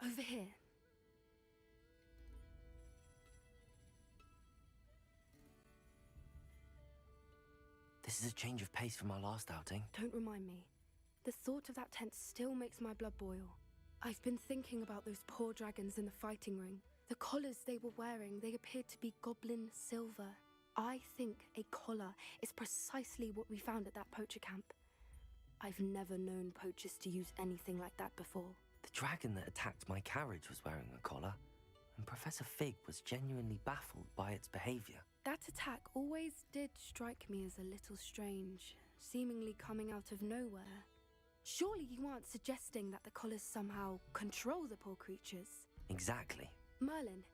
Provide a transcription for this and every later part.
Over here. This is a change of pace from our last outing. Don't remind me. The thought of that tent still makes my blood boil. I've been thinking about those poor dragons in the fighting ring. The collars they were wearing, they appeared to be goblin silver. I think a collar is precisely what we found at that poacher camp. I've never known poachers to use anything like that before. The dragon that attacked my carriage was wearing a collar, and Professor Fig was genuinely baffled by its behavior. That attack always did strike me as a little strange, seemingly coming out of nowhere. Surely you aren't suggesting that the collars somehow control the poor creatures? Exactly. Merlin,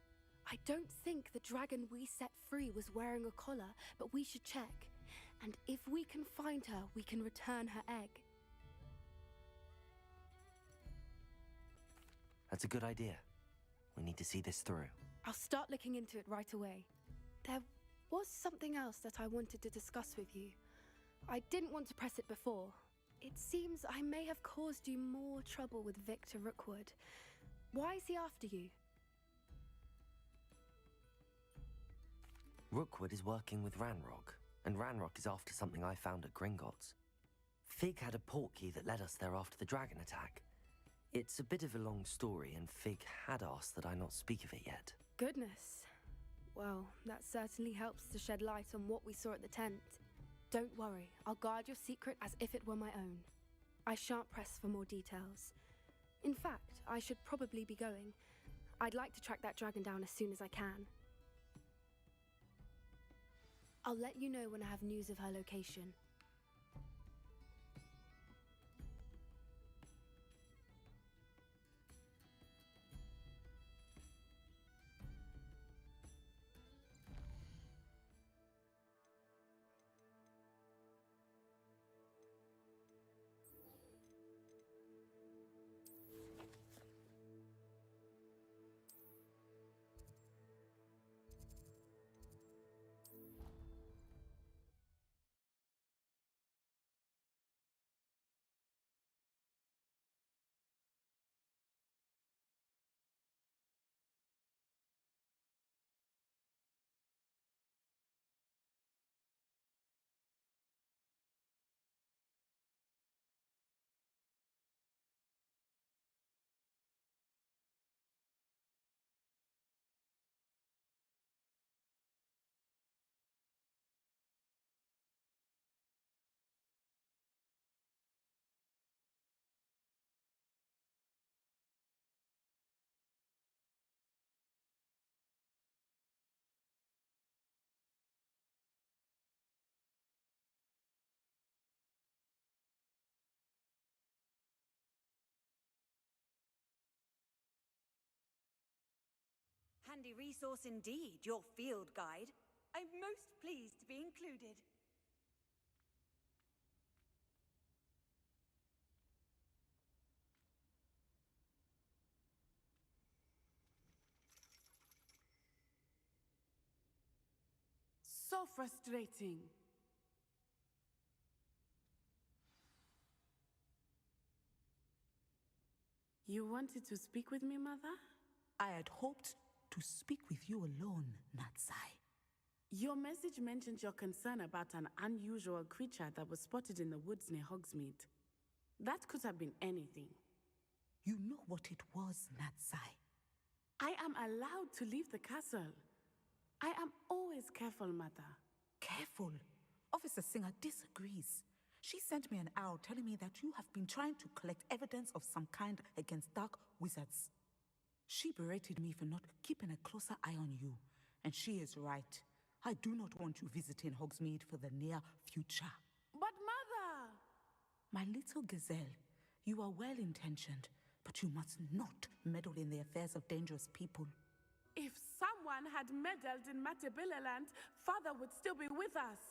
I don't think the dragon we set free was wearing a collar, but we should check. And if we can find her, we can return her egg. That's a good idea. We need to see this through. I'll start looking into it right away. There was something else that I wanted to discuss with you. I didn't want to press it before. It seems I may have caused you more trouble with Victor Rookwood. Why is he after you? Rookwood is working with Ranrock, and Ranrock is after something I found at Gringotts. Fig had a portkey that led us there after the dragon attack. It's a bit of a long story, and Fig had asked that I not speak of it yet. Goodness. Well, that certainly helps to shed light on what we saw at the tent. Don't worry, I'll guard your secret as if it were my own. I shan't press for more details. In fact, I should probably be going. I'd like to track that dragon down as soon as I can. I'll let you know when I have news of her location. Handy resource indeed, your field guide. I'm most pleased to be included. So frustrating. You wanted to speak with me, Mother? I had hoped to speak with you alone, Natsai. Your message mentioned your concern about an unusual creature that was spotted in the woods near Hogsmeade. That could have been anything. You know what it was, Natsai. I am allowed to leave the castle. I am always careful, Mother. Careful. Officer Singer disagrees. She sent me an owl telling me that you have been trying to collect evidence of some kind against dark wizards. She berated me for not keeping a closer eye on you, and she is right. I do not want you visiting Hogsmeade for the near future. But Mother! My little gazelle, you are well-intentioned, but you must not meddle in the affairs of dangerous people. If someone had meddled in Matabeleland, Father would still be with us.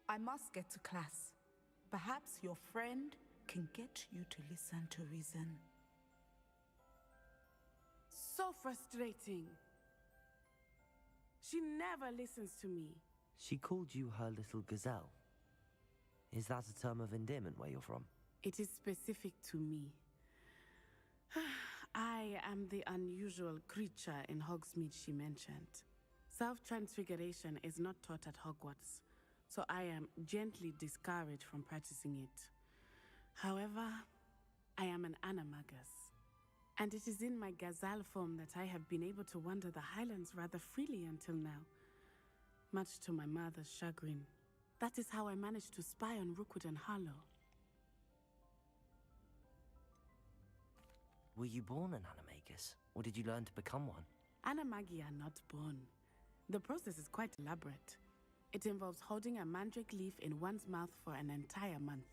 I must get to class. Perhaps your friend can get you to listen to reason. So frustrating. She never listens to me. She called you her little gazelle. Is that a term of endearment where you're from? It is specific to me. I am the unusual creature in Hogsmeade she mentioned. Self-transfiguration is not taught at Hogwarts, so I am gently discouraged from practicing it. However, I am an animagus, and it is in my gazelle form that I have been able to wander the Highlands rather freely until now, much to my mother's chagrin. That is how I managed to spy on Rookwood and Harlow. Were you born an animagus, or did you learn to become one? Animagi are not born. The process is quite elaborate. It involves holding a mandrake leaf in one's mouth for an entire month,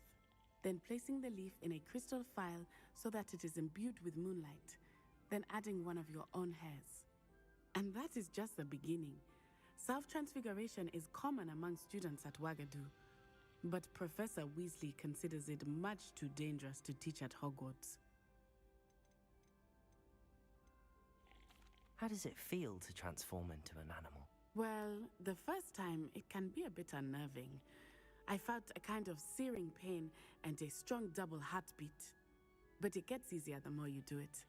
then placing the leaf in a crystal phial so that it is imbued with moonlight, then adding one of your own hairs. And that is just the beginning. Self-transfiguration is common among students at Wagadu, but Professor Weasley considers it much too dangerous to teach at Hogwarts. How does it feel to transform into an animal? Well, the first time it can be a bit unnerving. I felt a kind of searing pain and a strong double heartbeat. But it gets easier the more you do it.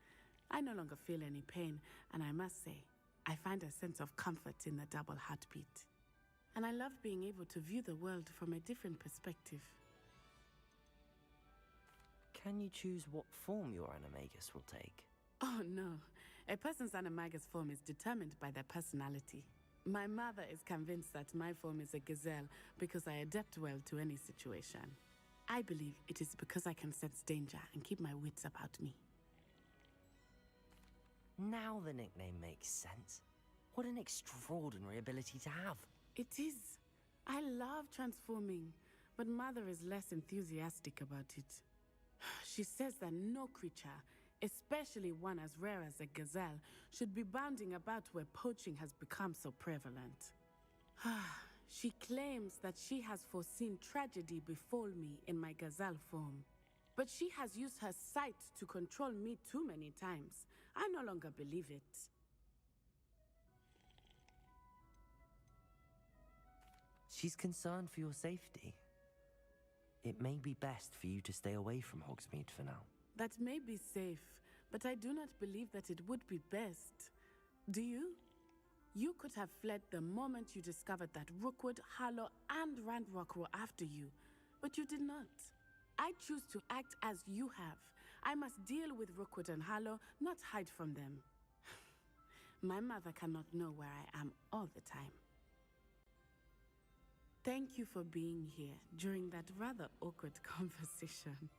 I no longer feel any pain, and I must say, I find a sense of comfort in the double heartbeat. And I love being able to view the world from a different perspective. Can you choose what form your animagus will take? Oh no, a person's animagus form is determined by their personality. My mother is convinced that my form is a gazelle because I adapt well to any situation. I believe it is because I can sense danger and keep my wits about me. Now the nickname makes sense. What an extraordinary ability to have. It is. I love transforming, but Mother is less enthusiastic about it. She says that no creature, especially one as rare as a gazelle, should be bounding about where poaching has become so prevalent. She claims that she has foreseen tragedy befall me in my gazelle form. But she has used her sight to control me too many times. I no longer believe it. She's concerned for your safety. It may be best for you to stay away from Hogsmeade for now. That may be safe, but I do not believe that it would be best. Do you? You could have fled the moment you discovered that Rookwood, Harlow, and Ranrock were after you, but you did not. I choose to act as you have. I must deal with Rookwood and Harlow, not hide from them. My mother cannot know where I am all the time. Thank you for being here during that rather awkward conversation.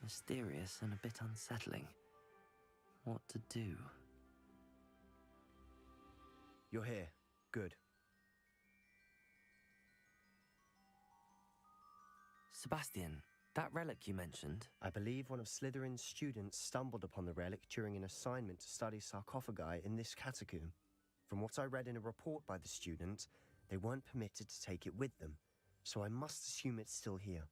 Mysterious and a bit unsettling. What to do? You're here. Good. Sebastian, that relic you mentioned. I believe one of Slytherin's students stumbled upon the relic during an assignment to study sarcophagi in this catacomb. From what I read in a report by the student, they weren't permitted to take it with them, so I must assume it's still here.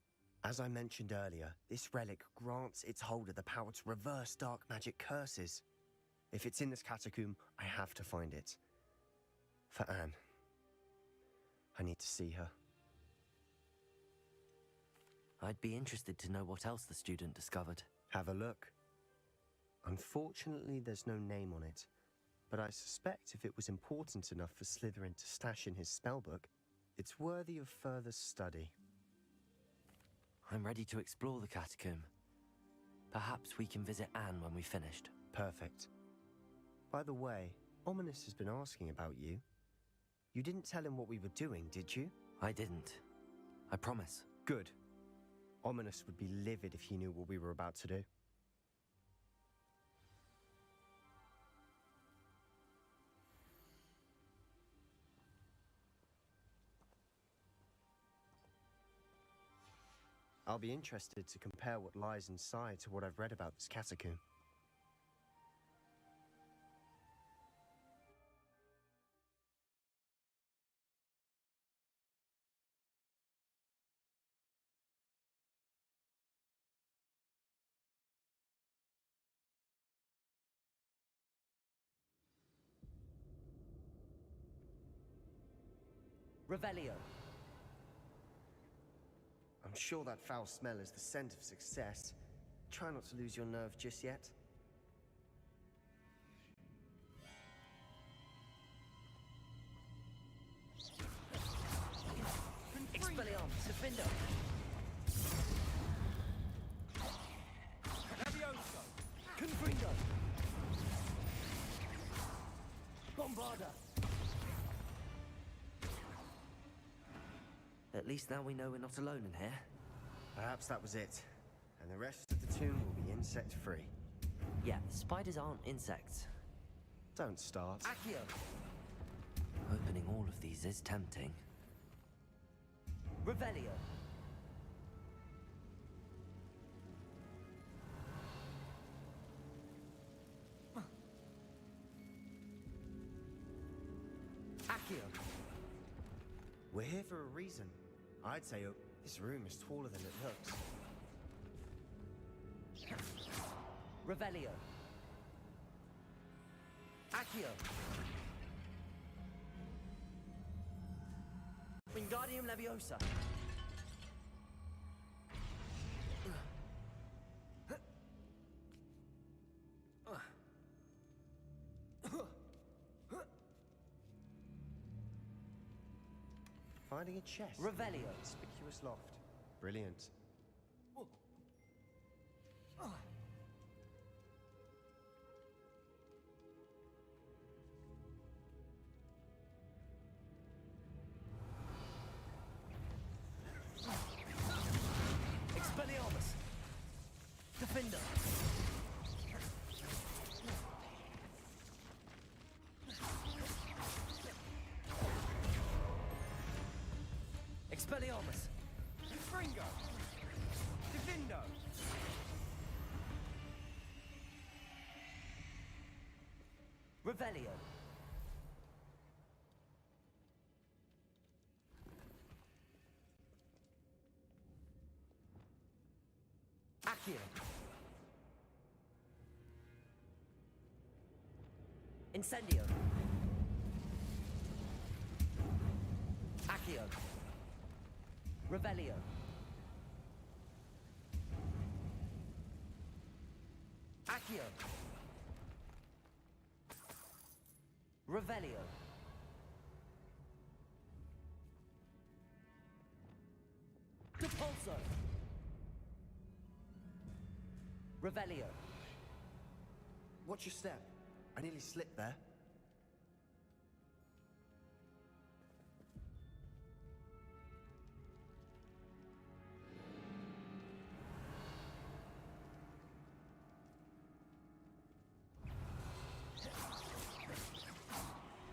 As I mentioned earlier, this relic grants its holder the power to reverse dark magic curses. If it's in this catacomb, I have to find it. For Anne. I need to see her. I'd be interested to know what else the student discovered. Have a look. Unfortunately, there's no name on it, but I suspect if it was important enough for Slytherin to stash in his spellbook, it's worthy of further study. I'm ready to explore the catacomb. Perhaps we can visit Anne when we've finished. Perfect. By the way, Ominous has been asking about you. You didn't tell him what we were doing, did you? I didn't. I promise. Good. Ominous would be livid if he knew what we were about to do. I'll be interested to compare what lies inside to what I've read about this catacomb. Revelio. I'm sure that foul smell is the scent of success. Try not to lose your nerve just yet. Expelliarmus, Defendo. Levioso. Confringo. Bombarda. At least now we know we're not alone in here. Perhaps that was it. And the rest of the tomb will be insect-free. Yeah, spiders aren't insects. Don't start. Accio! Opening all of these is tempting. Revelio. Accio. We're here for a reason. I'd say this room is taller than it looks. Revelio. Accio. Wingardium Leviosa. Finding a chest. Revelio. Conspicuous loft. Brilliant. Expelliarmus. Defender. Expelliarmus. Fringo! Divindo! Revelio. Accio. Incendio. Accio. Revelio. Accio. Revelio. Depulso. Revelio. Watch your step. I nearly slipped there.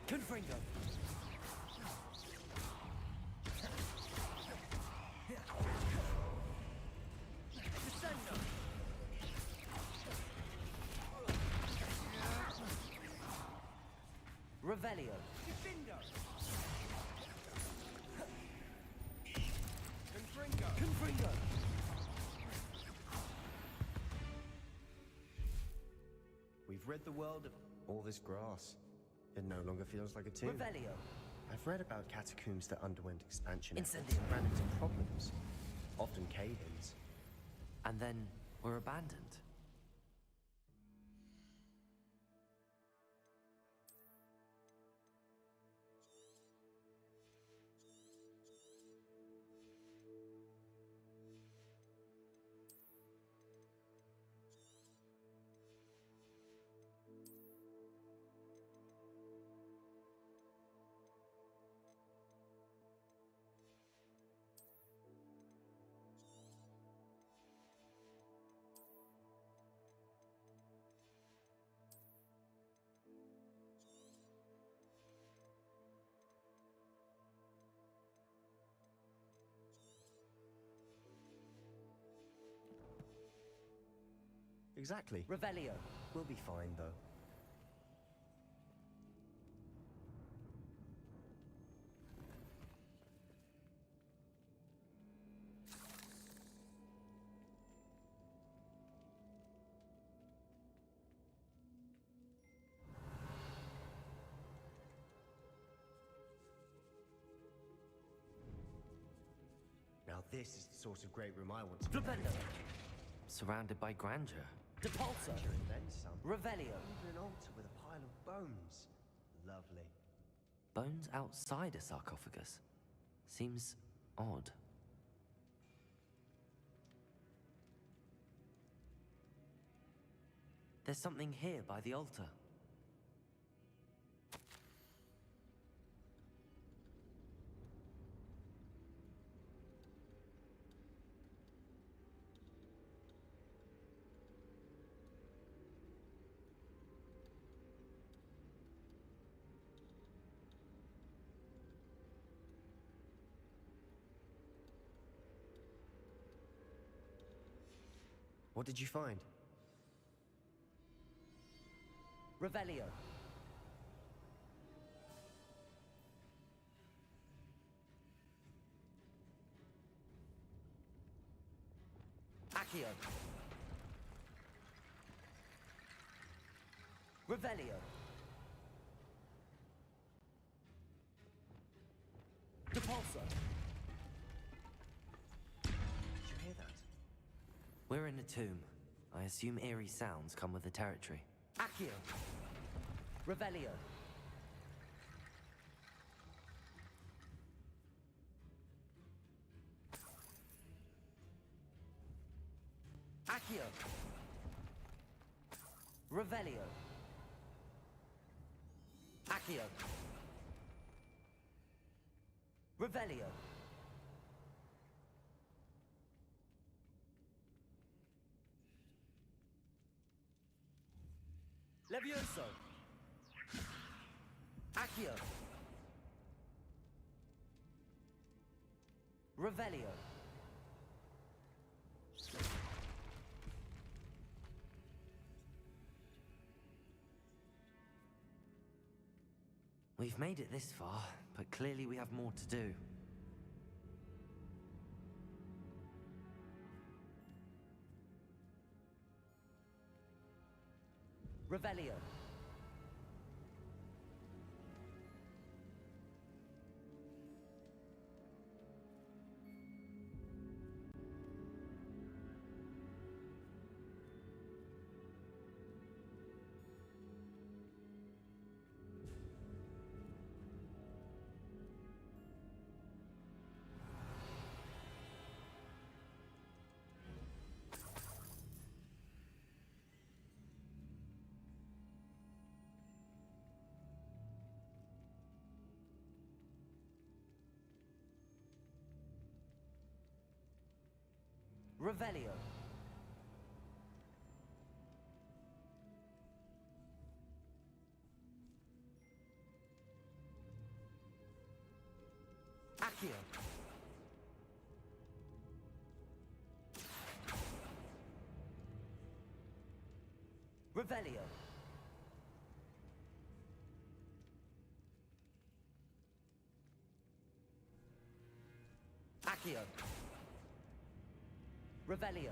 Confringo. Descendo. Revelio. Divindo! Confringo! Confringo. We've rid the world of all this grass. It no longer feels like a tomb. Revelio. I've read about catacombs that underwent expansion efforts Incendio. and ran into problems, often cave-ins. And then we're abandoned. Exactly. Revelio. We'll be fine, though. Now this is the sort of great room I want to be in. Flipendo. Surrounded by grandeur. Depulso. And then some. Revelio. Even an altar with a pile of bones. Lovely. Bones outside a sarcophagus. Seems odd. There's something here by the altar. What did you find? Revelio. Accio. Revelio. Depulso. Did you hear that? We're in a tomb. I assume eerie sounds come with the territory. Accio. Revelio. Accio. Revelio. Accio. Revelio. Levioso. Accio. Revelio. We've made it this far, but clearly we have more to do. Revelio. Revelio. Accio. Revelio. Accio. Revelio.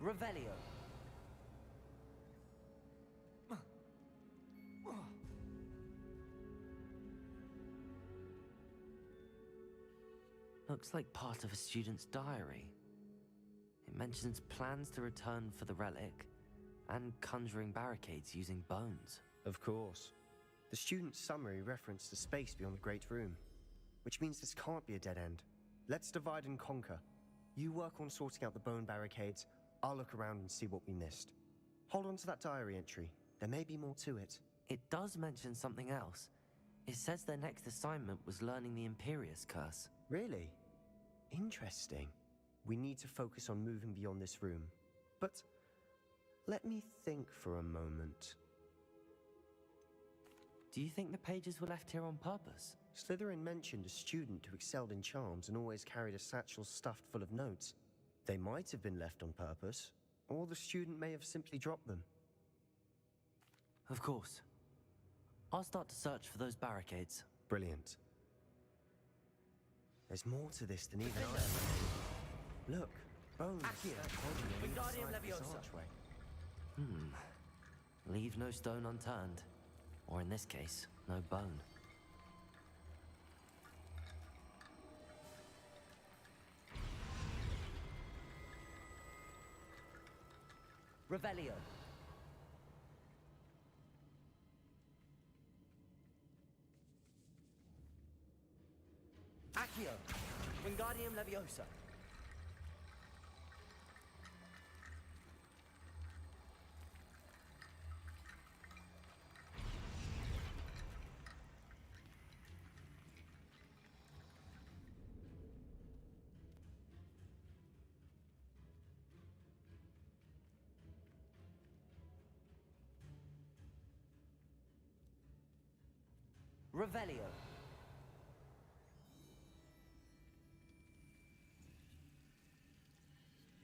Revelio. Looks like part of a student's diary. It mentions plans to return for the relic and conjuring barricades using bones. Of course. The student's summary referenced the space beyond the Great Room, which means this can't be a dead end. Let's divide and conquer. You work on sorting out the bone barricades. I'll look around and see what we missed. Hold on to that diary entry. There may be more to it. It does mention something else. It says their next assignment was learning the Imperius Curse. Really? Interesting. We need to focus on moving beyond this room. But let me think for a moment. Do you think the pages were left here on purpose? Slytherin mentioned a student who excelled in charms and always carried a satchel stuffed full of notes. They might have been left on purpose, or the student may have simply dropped them. Of course. I'll start to search for those barricades. Brilliant. There's more to this than even I imagined. Look, bones. Accio, Wingardium inside this Leviosa. archway. Leave no stone unturned. Or in this case, no bone. Revelio. Accio, Wingardium Leviosa. Revelio.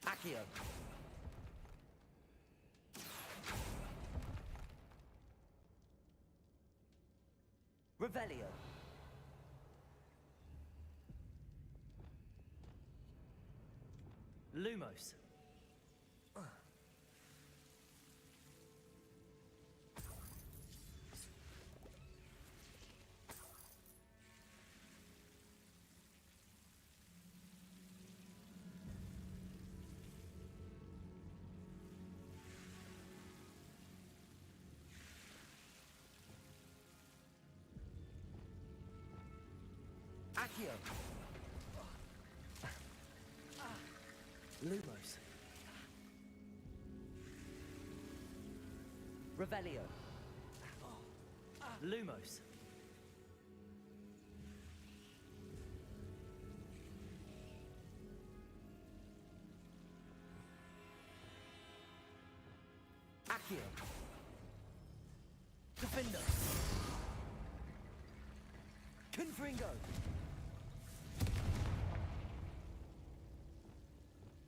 Accio. Revelio. Lumos. Accio. Lumos. Revelio. Lumos. Accio. Defender. Confringo.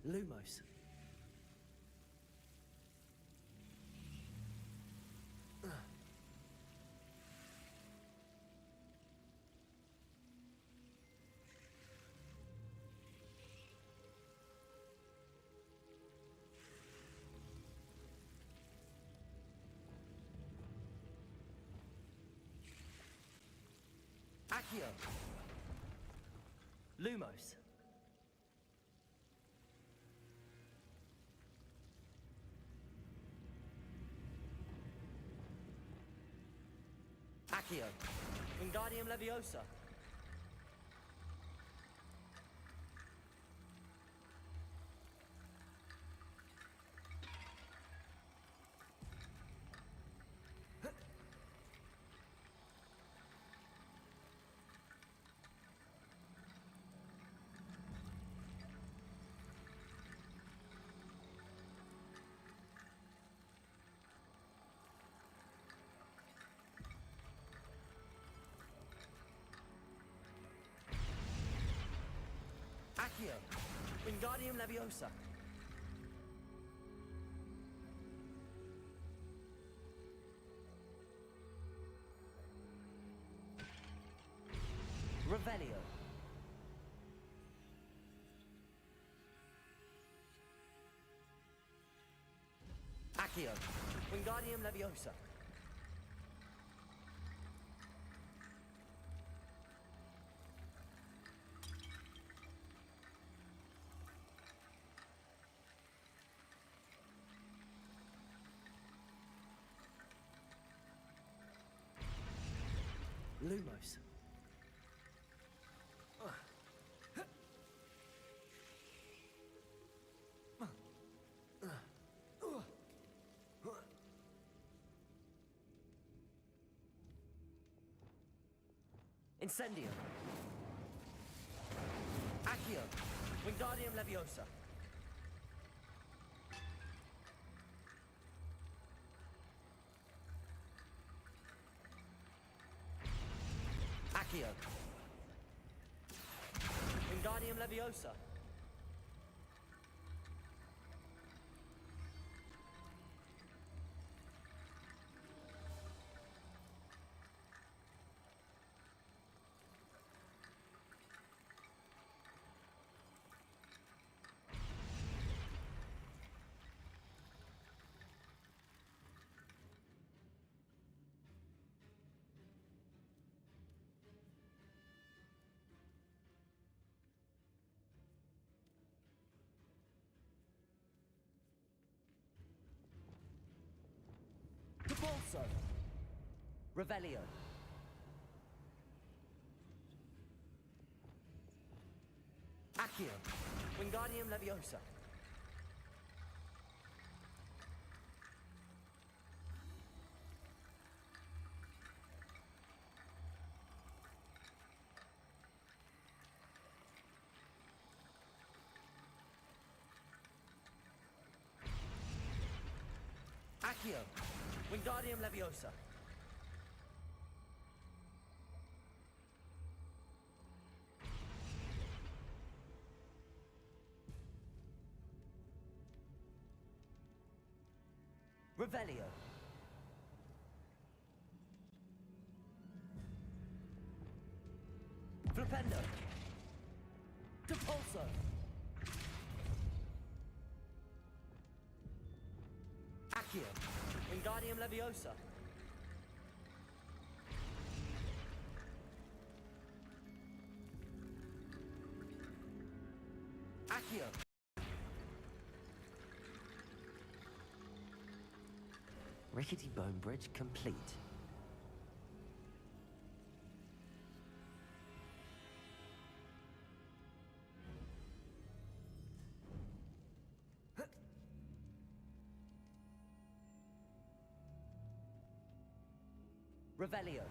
Lumos. Accio. Lumos. Accio. Wingardium Leviosa. Accio. Wingardium Leviosa. Revelio. Accio. Wingardium Leviosa. Lumos. Incendium. Accio. Wingardium Leviosa. Accio. Wingardium Leviosa. Bolso. Revelio. Accio. Wingardium Leviosa. Accio. Wingardium Leviosa. Revelio. Flipendo. Depulso. Accio. Wingardium Leviosa. Accio. Rickety bone bridge complete. Revelio.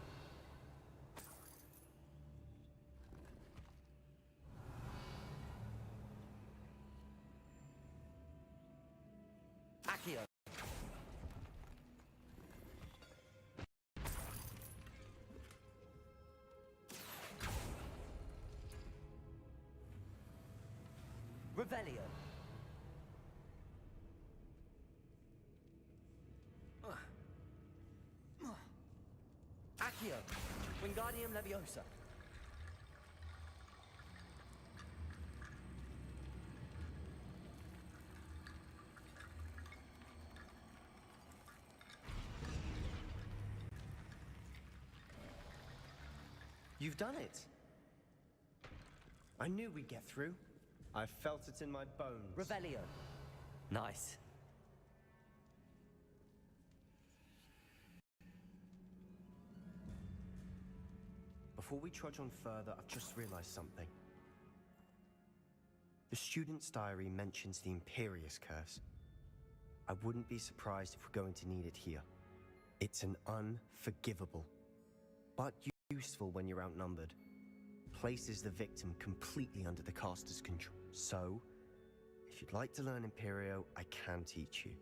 Accio. Revelio. Accio. Wingardium Leviosa. You've done it. I knew we'd get through. I felt it in my bones. Revelio. Nice. Before we trudge on further, I've just realized something. The student's diary mentions the Imperious Curse. I wouldn't be surprised if we're going to need it here. It's an unforgivable, but useful when you're outnumbered. Places the victim completely under the caster's control. So, if you'd like to learn Imperio, I can teach you.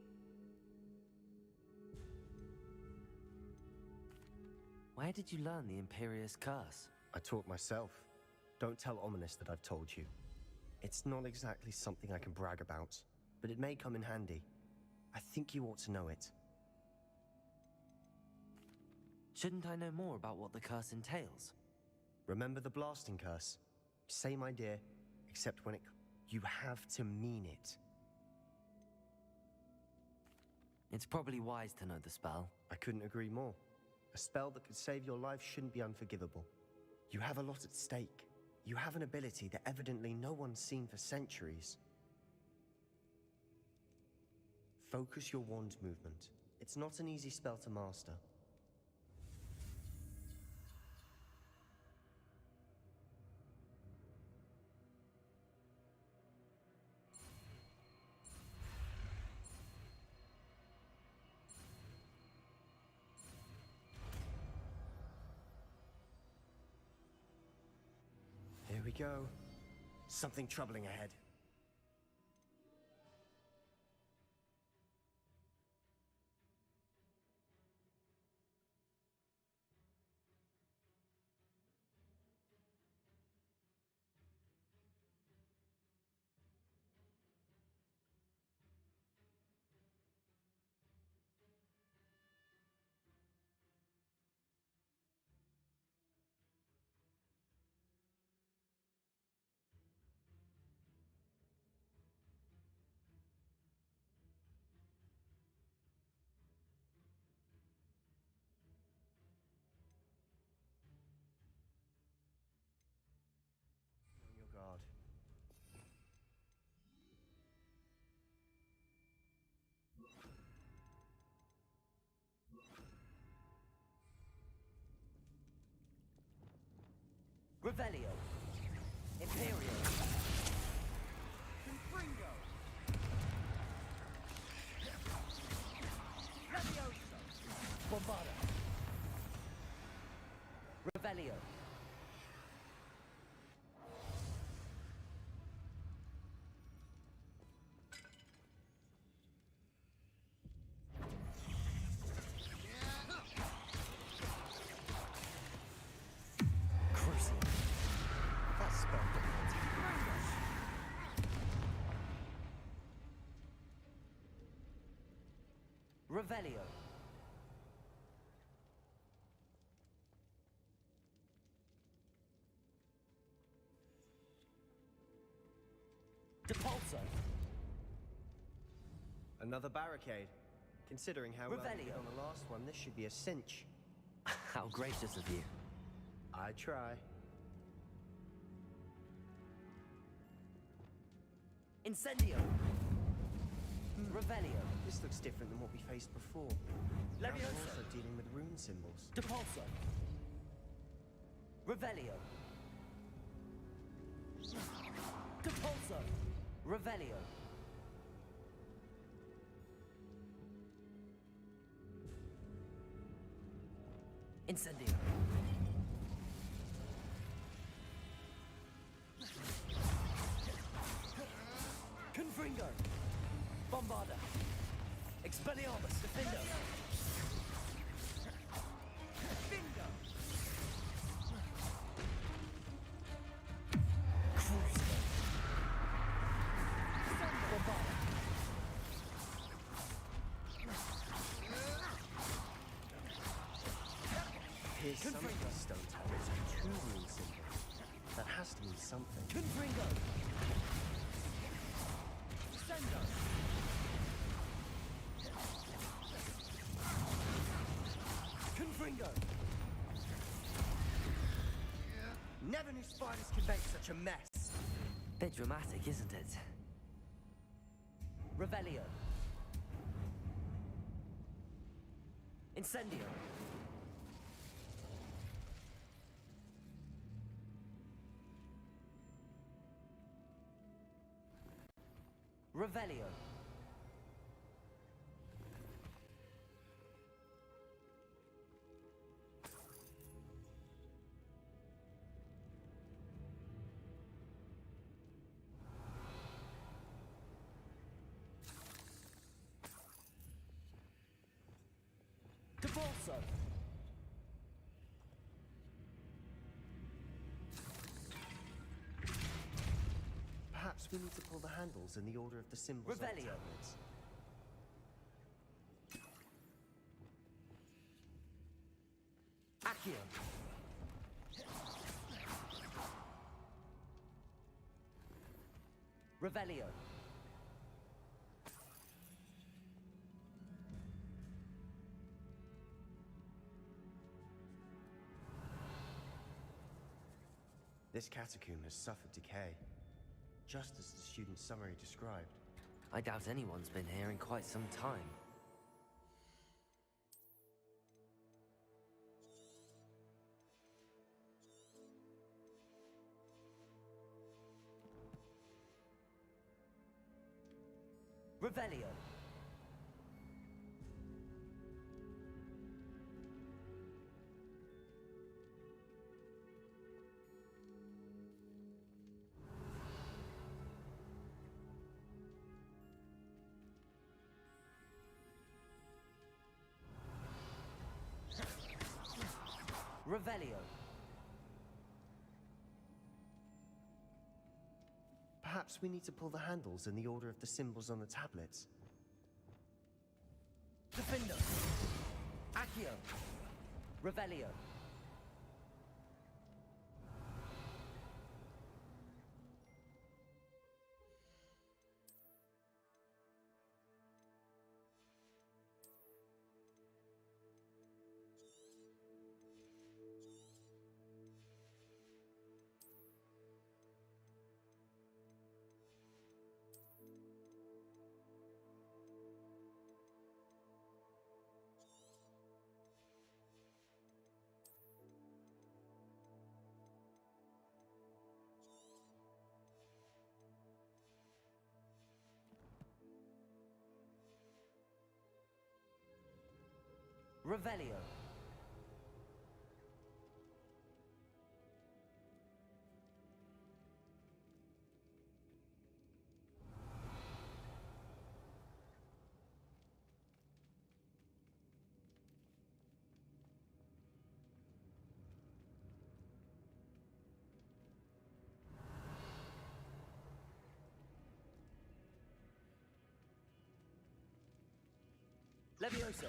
Where did you learn the Imperious Curse? I taught myself. Don't tell Ominous that I've told you. It's not exactly something I can brag about, but it may come in handy. I think you ought to know it. Shouldn't I know more about what the curse entails? Remember the blasting curse? Same idea, except when you have to mean it. It's probably wise to know the spell. I couldn't agree more. A spell that could save your life shouldn't be unforgivable. You have a lot at stake. You have an ability that evidently no one's seen for centuries. Focus your wand movement. It's not an easy spell to master. go. Something troubling ahead. On your guard. Revelio. Imperio. Confringo. Levioso. Bombarda. Revelio. Crucial. That spell difference. Revelio. Depulso. Another barricade. Considering how well we did Revelio. on the last one, this should be a cinch. How gracious of you. I try. Incendio. Revelio. This looks different than what we faced before. Now we're Levioso. also dealing with rune symbols. Depulso. Revelio. Depulso. Revelio. Incendio. Confringo. Bombarda. Expelliarmus. Defendo. Bingo. Crucible. Bombarda. Here's some of Confringo. these stone tablets with two rune symbols. That has to mean something. Confringo. Sendo. Confringo. Never knew spiders could make such a mess. Bit dramatic, isn't it? Revelio. Incendio. Revelio. Depulso. Perhaps we need to pull the handles in the order of the symbols on the Revelio. tablets. Accio. Revelio. This catacomb has suffered decay, just as the student's summary described. I doubt anyone's been here in quite some time. Revelio. Revelio. Perhaps we need to pull the handles in the order of the symbols on the tablets. Defender. Accio. Revelio. Revelio. Levioso.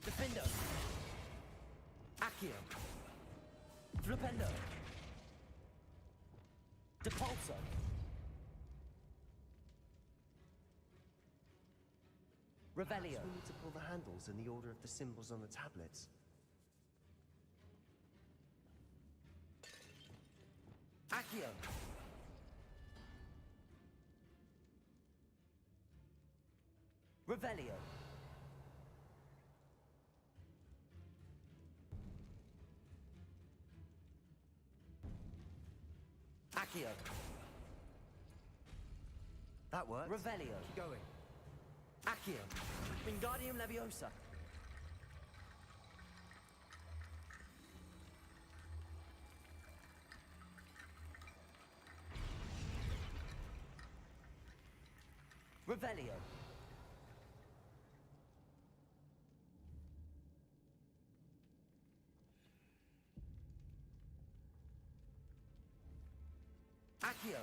Defendo. Accio. Flipendo. Depulso. Revelio. Perhaps we need to pull the handles in the order of the symbols on the tablets. Accio. Revelio. Accio. That worked. Revelio. Keep going. Accio. Wingardium Leviosa. Revelio. Accio.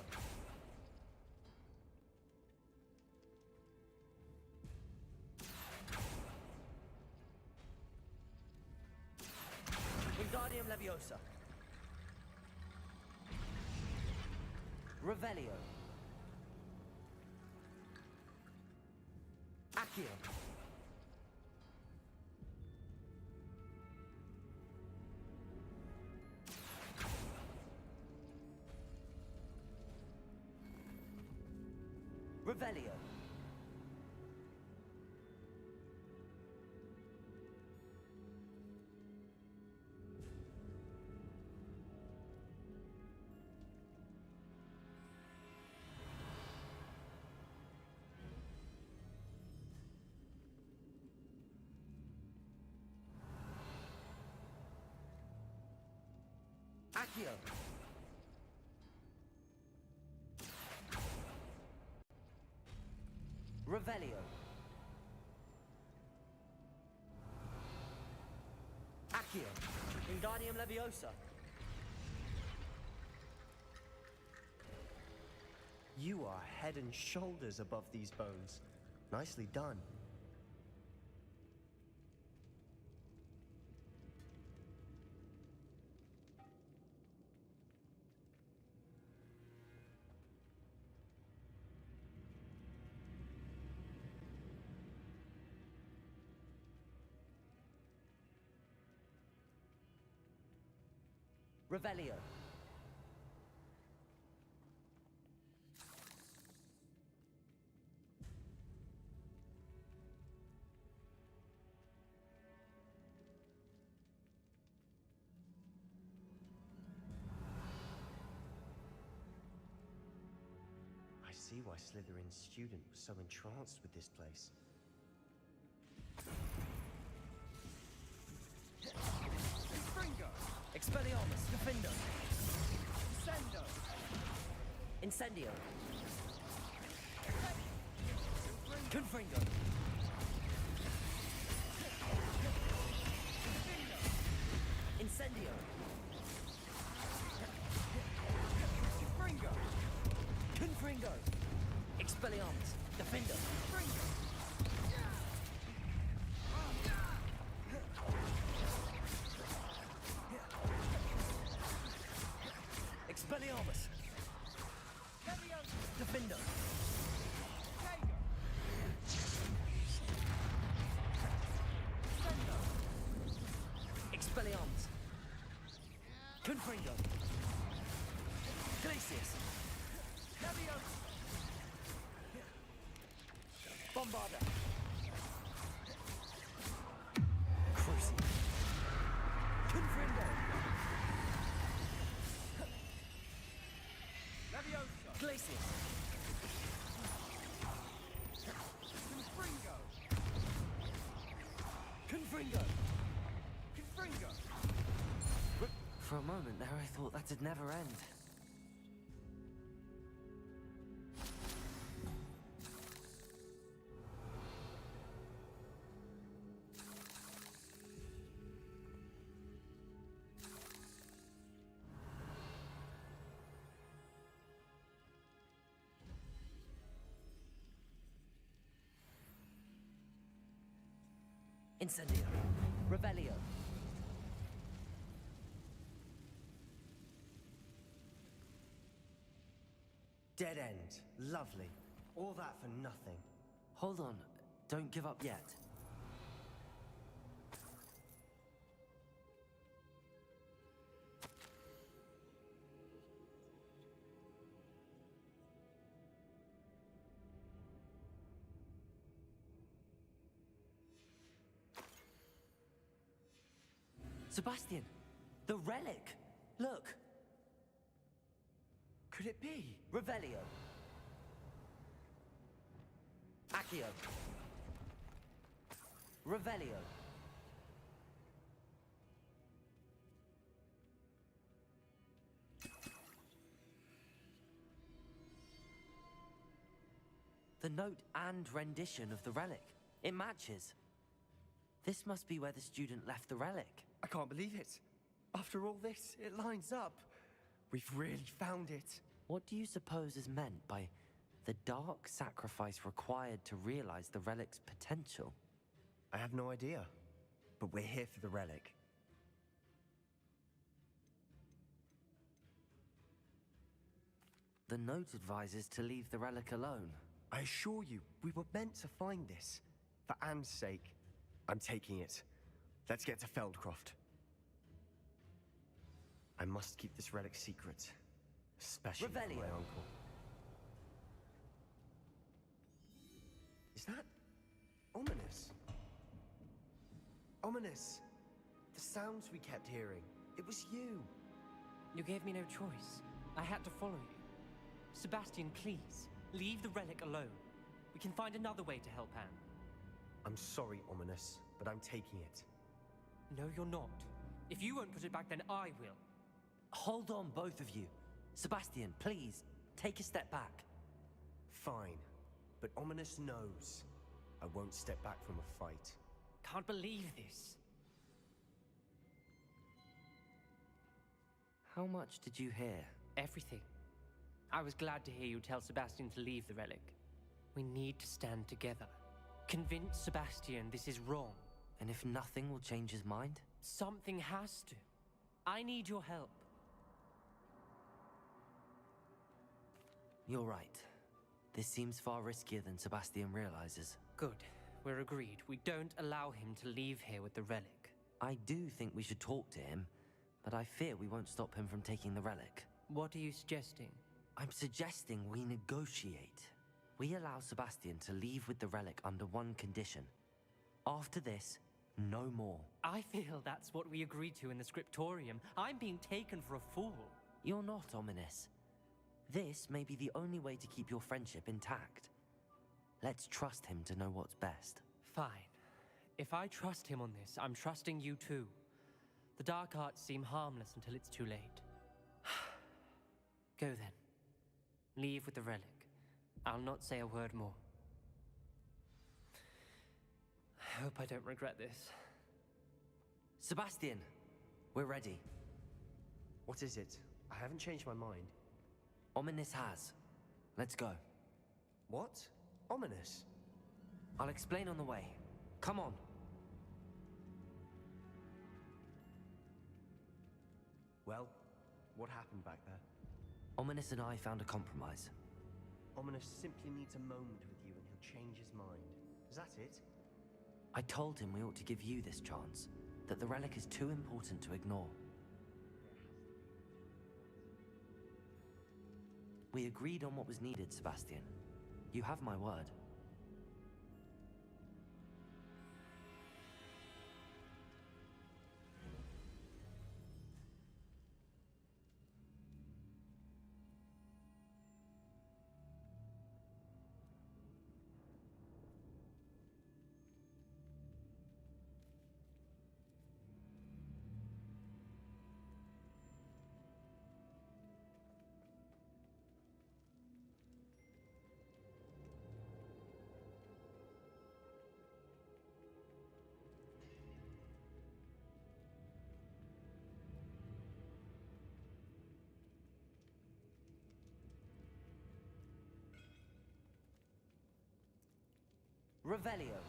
Wingardium Leviosa. Revelio. Accio. Revelio. Accio. Revelio. Accio. Wingardium Leviosa. You are head and shoulders above these bones. Nicely done. Revelio. I see why Slytherin's student was so entranced with this place. Confringo. Expelliarmus. Defendo. Descendo. Incendio. Confringo. Confringo. Glacius. Leviosa. Bombarda. Crucius. Confringo. Leviosa. Glacius. Confringo. Confringo. Confringo. For a moment there, I thought that'd never end. Incendio. Revelio. Dead end. Lovely. All that for nothing. Hold on, don't give up yet. Sebastian, the relic! Look! Could it be? Revelio. Accio. Revelio. The note and rendition of the relic. It matches. This must be where the student left the relic. I can't believe it. After all this, it lines up. We've really found it. What do you suppose is meant by the dark sacrifice required to realize the relic's potential? I have no idea. But we're here for the relic. The note advises to leave the relic alone. I assure you, we were meant to find this. For Anne's sake, I'm taking it. Let's get to Feldcroft. I must keep this relic secret. Especially from my uncle. Is that ominous? Ominous! The sounds we kept hearing. It was you. You gave me no choice. I had to follow you. Sebastian, please, leave the relic alone. We can find another way to help Anne. I'm sorry, Ominous, but I'm taking it. No, you're not. If you won't put it back, then I will. Hold on, both of you. Sebastian, please, take a step back. Fine, but Ominous knows I won't step back from a fight. Can't believe this. How much did you hear? Everything. I was glad to hear you tell Sebastian to leave the relic. We need to stand together. Convince Sebastian this is wrong. And if nothing will change his mind? Something has to. I need your help. You're right. This seems far riskier than Sebastian realizes. Good. We're agreed. We don't allow him to leave here with the relic. I do think we should talk to him, but I fear we won't stop him from taking the relic. What are you suggesting? I'm suggesting we negotiate. We allow Sebastian to leave with the relic under one condition. After this, no more. I feel that's what we agreed to in the scriptorium. I'm being taken for a fool. You're not, Ominous. This may be the only way to keep your friendship intact. Let's trust him to know what's best. Fine. If I trust him on this, I'm trusting you too. The dark arts seem harmless until it's too late. Go then. Leave with the relic. I'll not say a word more. I hope I don't regret this. Sebastian, we're ready. What is it? I haven't changed my mind. Ominous has. Let's go. What? Ominous? I'll explain on the way. Come on. Well, what happened back there? Ominous and I found a compromise. Ominous simply needs a moment with you and he'll change his mind. Is that it? I told him we ought to give you this chance, that the relic is too important to ignore. We agreed on what was needed, Sebastian. You have my word. Revelio.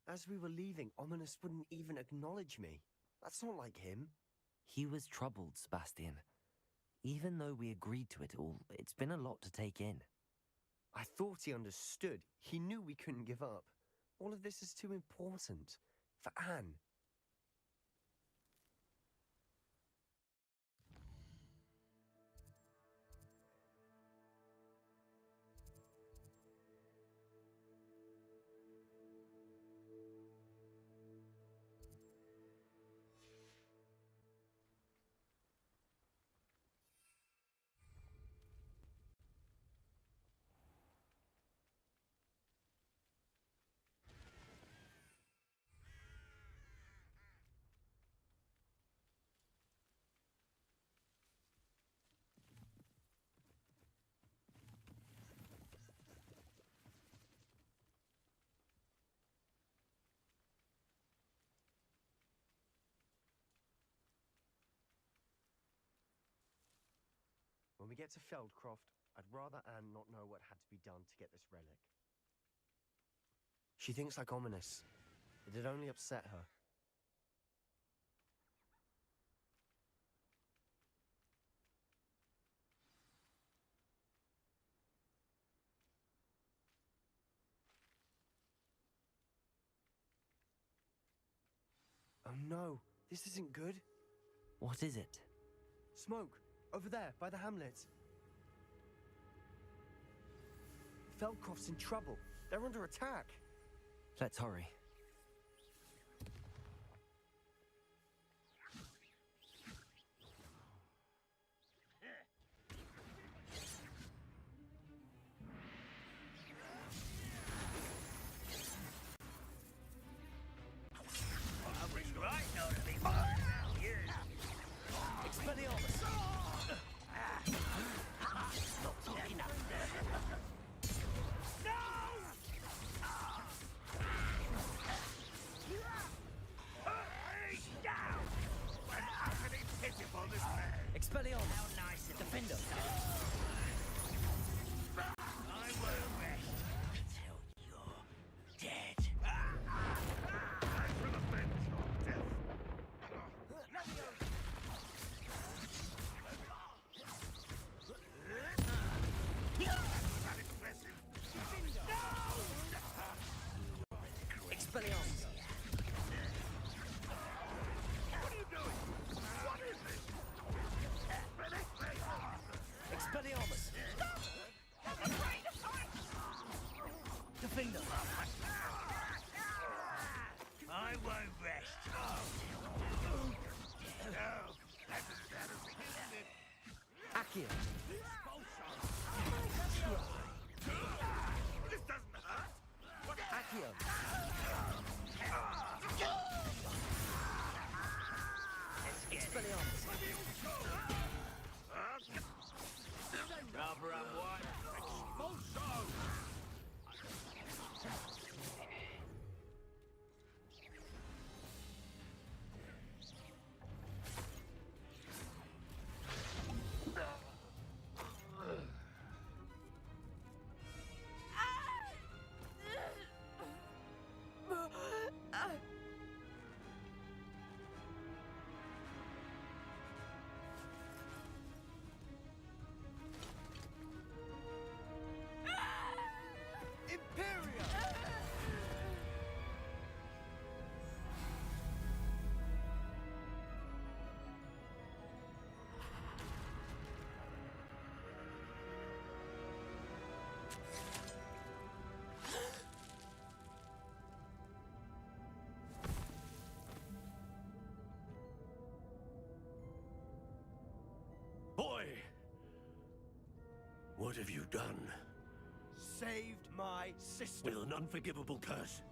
As we were leaving, Ominous wouldn't even acknowledge me. That's not like him. He was troubled, Sebastian. Even though we agreed to it all, it's been a lot to take in. I thought he understood. He knew we couldn't give up. All of this is too important. For Anne. When we get to Feldcroft, I'd rather Anne not know what had to be done to get this relic. She thinks like Ominous. It'd only upset her. Oh no, this isn't good. What is it? Smoke! Over there, by the hamlet. Feldcroft's in trouble. They're under attack. Let's hurry. Abraham White, expulso! Boy! What have you done? Saved my sister. With an unforgivable curse.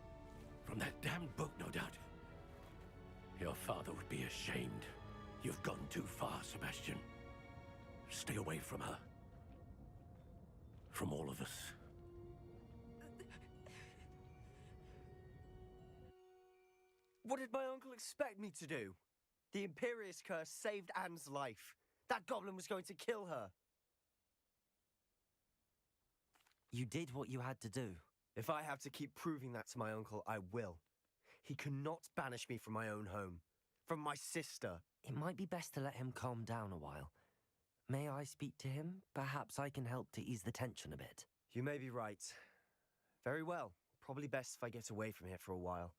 From that damned book, no doubt. Your father would be ashamed. You've gone too far, Sebastian. Stay away from her. From all of us. What did my uncle expect me to do? The Imperious curse saved Anne's life. That goblin was going to kill her. You did what you had to do. If I have to keep proving that to my uncle, I will. He cannot banish me from my own home. From my sister. It might be best to let him calm down a while. May I speak to him? Perhaps I can help to ease the tension a bit. You may be right. Very well. Probably best if I get away from here for a while.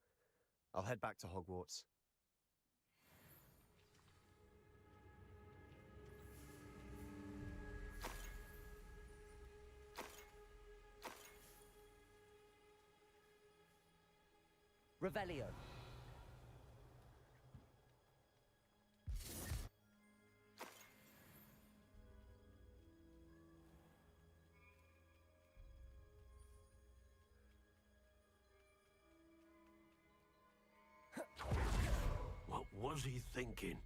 I'll head back to Hogwarts. Revelio. What was he thinking?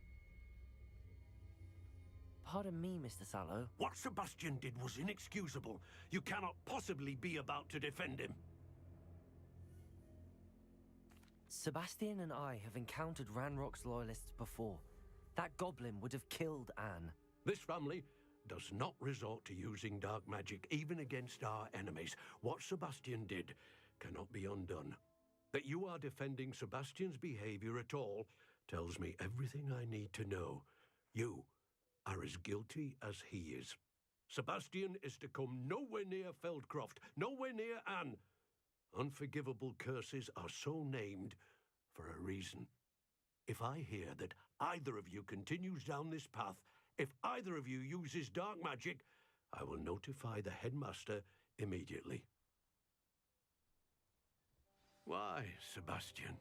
Pardon me, Mr. Sallow. What Sebastian did was inexcusable. You cannot possibly be about to defend him. Sebastian and I have encountered Ranrock's loyalists before. That goblin would have killed Anne. This family does not resort to using dark magic even against our enemies. What Sebastian did cannot be undone. That you are defending Sebastian's behavior at all tells me everything I need to know. You are as guilty as he is. Sebastian is to come nowhere near Feldcroft, nowhere near Anne. Unforgivable curses are so named for a reason. If I hear that either of you continues down this path, if either of you uses dark magic, I will notify the headmaster immediately. Why, Sebastian?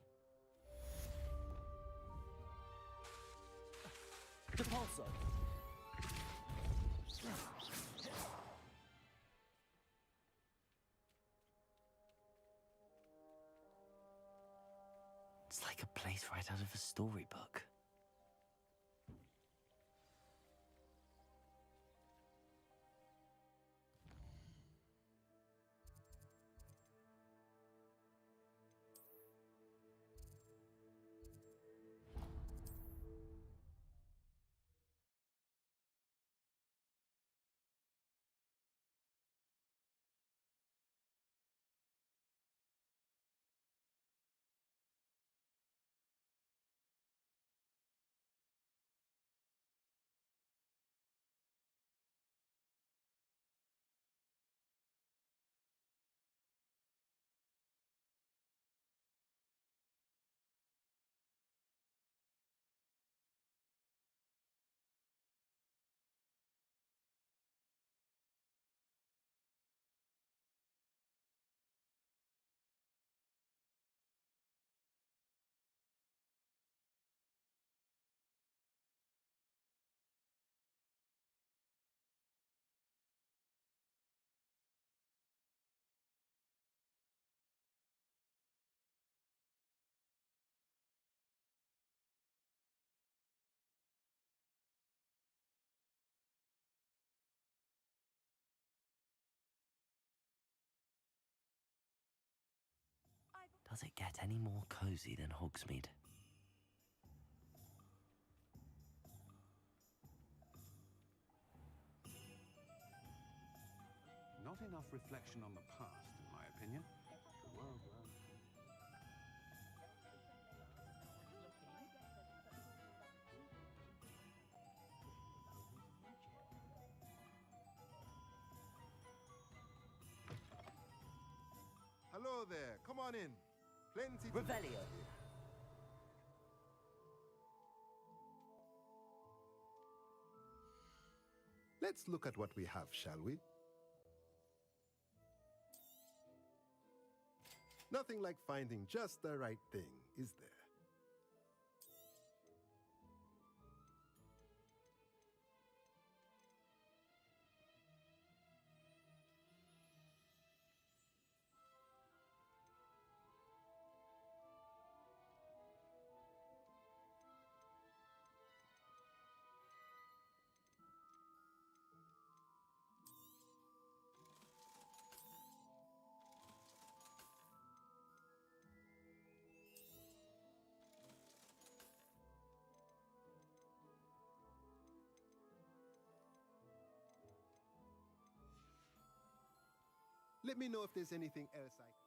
Depulso. It's like a place right out of a storybook. Does it get any more cozy than Hogsmeade? Not enough reflection on the past, in my opinion. The world will... Hello there. Come on in. Plenty. Revelio. Let's look at what we have, shall we? Nothing like finding just the right thing, is there? Let me know if there's anything else I can...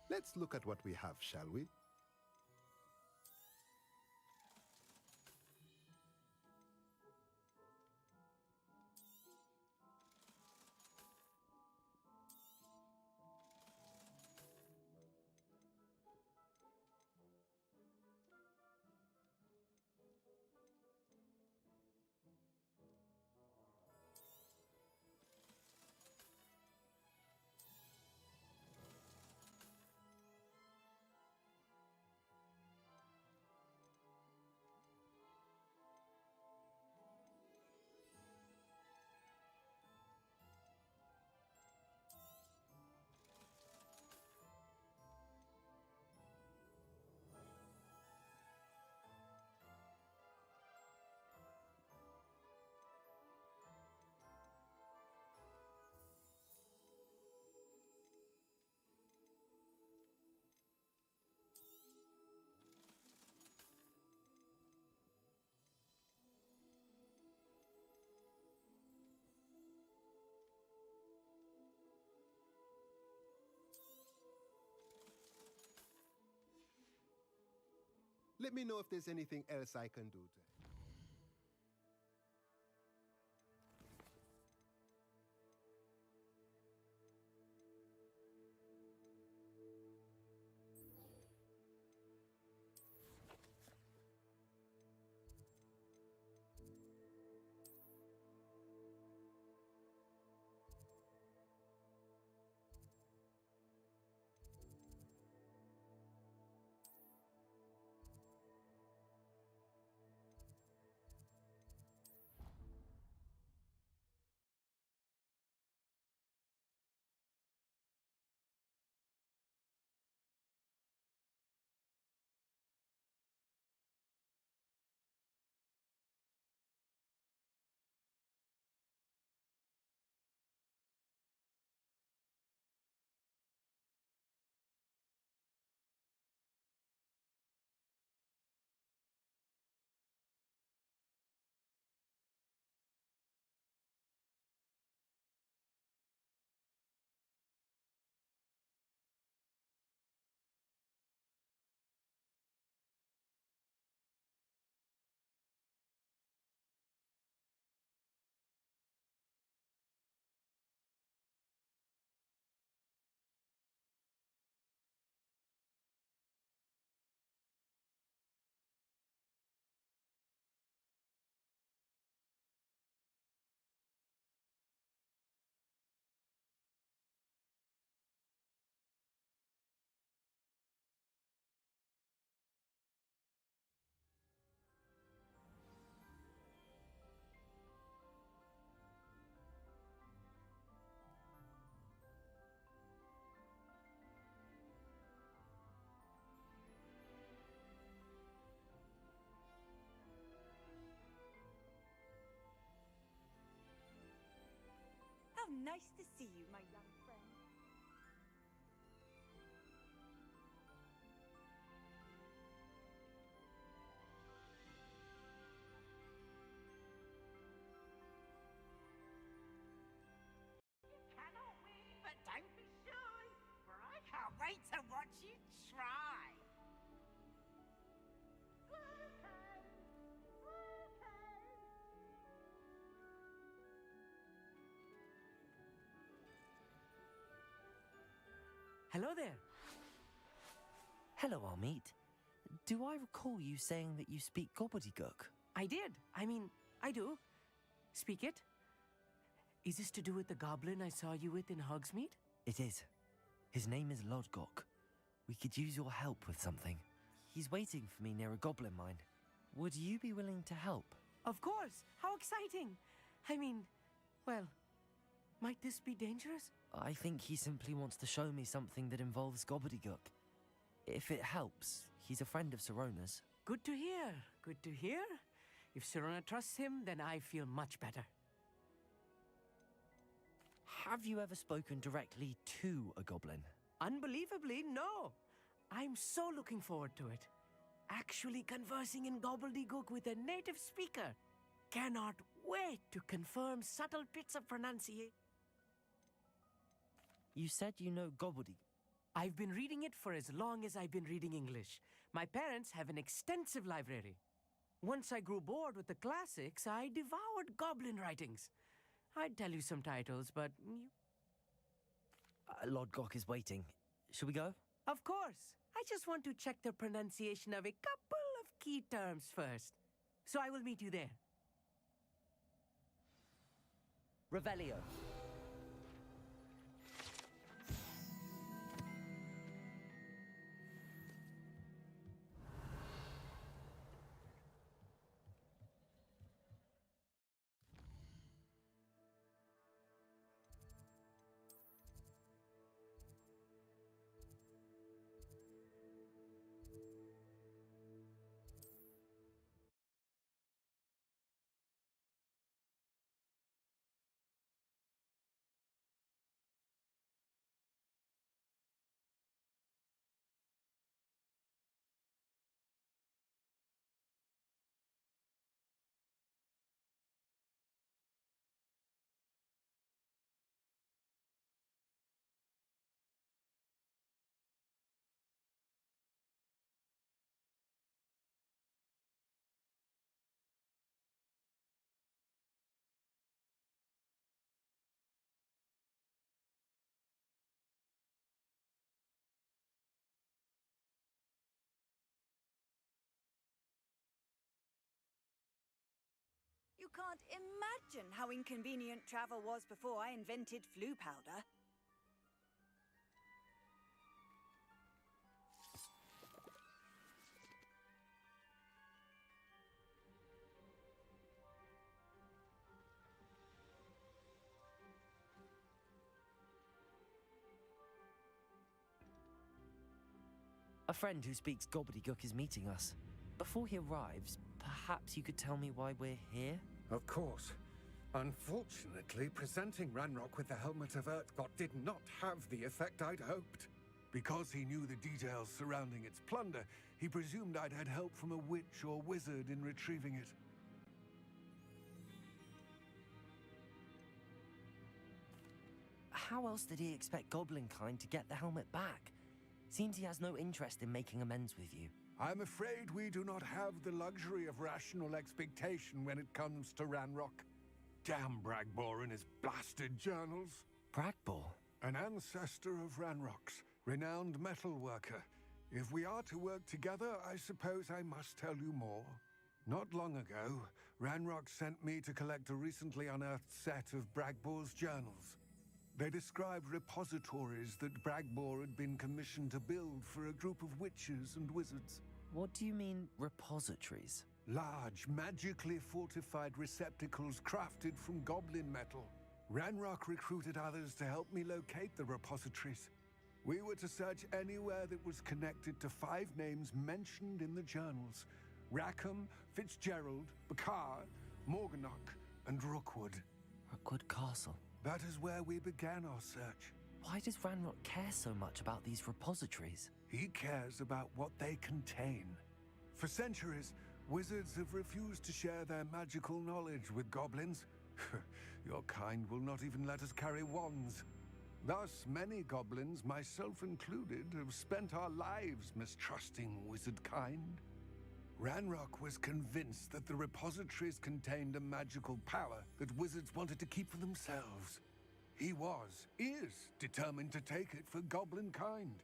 Let's look at what we have, shall we? Let me know if there's anything else I can do to... Nice to see you, my young friend. Cannot win, but don't be shy, for I can't wait to watch you try. Hello there. Hello, Armeet. Do I recall you saying that you speak gobbledygook? I did. I do. Speak it. Is this to do with the goblin I saw you with in Hogsmeade? It is. His name is Lodgok. We could use your help with something. He's waiting for me near a goblin mine. Would you be willing to help? Of course. How exciting. Well, might this be dangerous? I think he simply wants to show me something that involves gobbledygook. If it helps, he's a friend of Sirona's. Good to hear. Good to hear. If Sirona trusts him, then I feel much better. Have you ever spoken directly to a goblin? Unbelievably, no. I'm so looking forward to it. Actually conversing in gobbledygook with a native speaker. Cannot wait to confirm subtle bits of pronunciation. You said you know gobbledygook. I've been reading it for as long as I've been reading English. My parents have an extensive library. Once I grew bored with the classics, I devoured goblin writings. I'd tell you some titles, but you... Lodgok is waiting. Shall we go? Of course. I just want to check the pronunciation of a couple of key terms first. So I will meet you there. Revelio. You can't imagine how inconvenient travel was before I invented flu powder. A friend who speaks gobbledygook is meeting us. Before he arrives, perhaps you could tell me why we're here? Of course. Unfortunately, presenting Ranrock with the Helmet of Urtkot did not have the effect I'd hoped. Because he knew the details surrounding its plunder, he presumed I'd had help from a witch or wizard in retrieving it. How else did he expect Goblinkind to get the helmet back? Seems he has no interest in making amends with you. I'm afraid we do not have the luxury of rational expectation when it comes to Ranrock. Damn Bragbor and his blasted journals. Bragbor? An ancestor of Ranrock's, renowned metal worker. If we are to work together, I suppose I must tell you more. Not long ago, Ranrock sent me to collect a recently unearthed set of Bragbor's journals. They described repositories that Bragbor had been commissioned to build for a group of witches and wizards. What do you mean, repositories? Large, magically fortified receptacles crafted from goblin metal. Ranrock recruited others to help me locate the repositories. We were to search anywhere that was connected to 5 names mentioned in the journals. Rackham, Fitzgerald, Bakar, Morganach, and Rookwood. Rookwood Castle. That is where we began our search. Why does Ranrock care so much about these repositories? He cares about what they contain. For centuries, wizards have refused to share their magical knowledge with goblins. Your kind will not even let us carry wands. Thus, many goblins, myself included, have spent our lives mistrusting wizard kind. Ranrock was convinced that the repositories contained a magical power that wizards wanted to keep for themselves. He is determined to take it for goblin kind.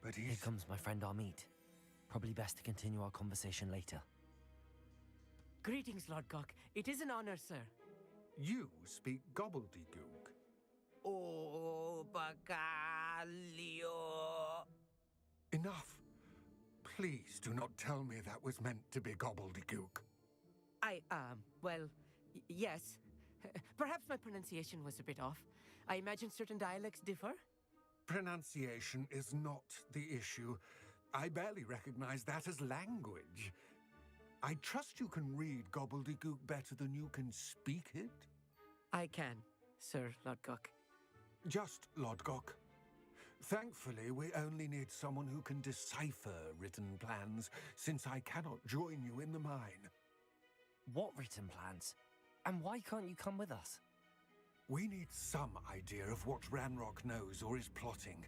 But Here comes my friend Amit. Probably best to continue our conversation later. Greetings, Lord Cock. It is an honor, sir. You speak gobbledygook. Oh, Bacalio. Enough. Please do not tell me that was meant to be gobbledygook. Yes. Perhaps my pronunciation was a bit off. I imagine certain dialects differ? Pronunciation is not the issue. I barely recognize that as language. I trust you can read gobbledygook better than you can speak it? I can, Sir Lodgok. Just Lodgok. Thankfully, we only need someone who can decipher written plans, since I cannot join you in the mine. What written plans? And why can't you come with us? We need some idea of what Ranrock knows or is plotting.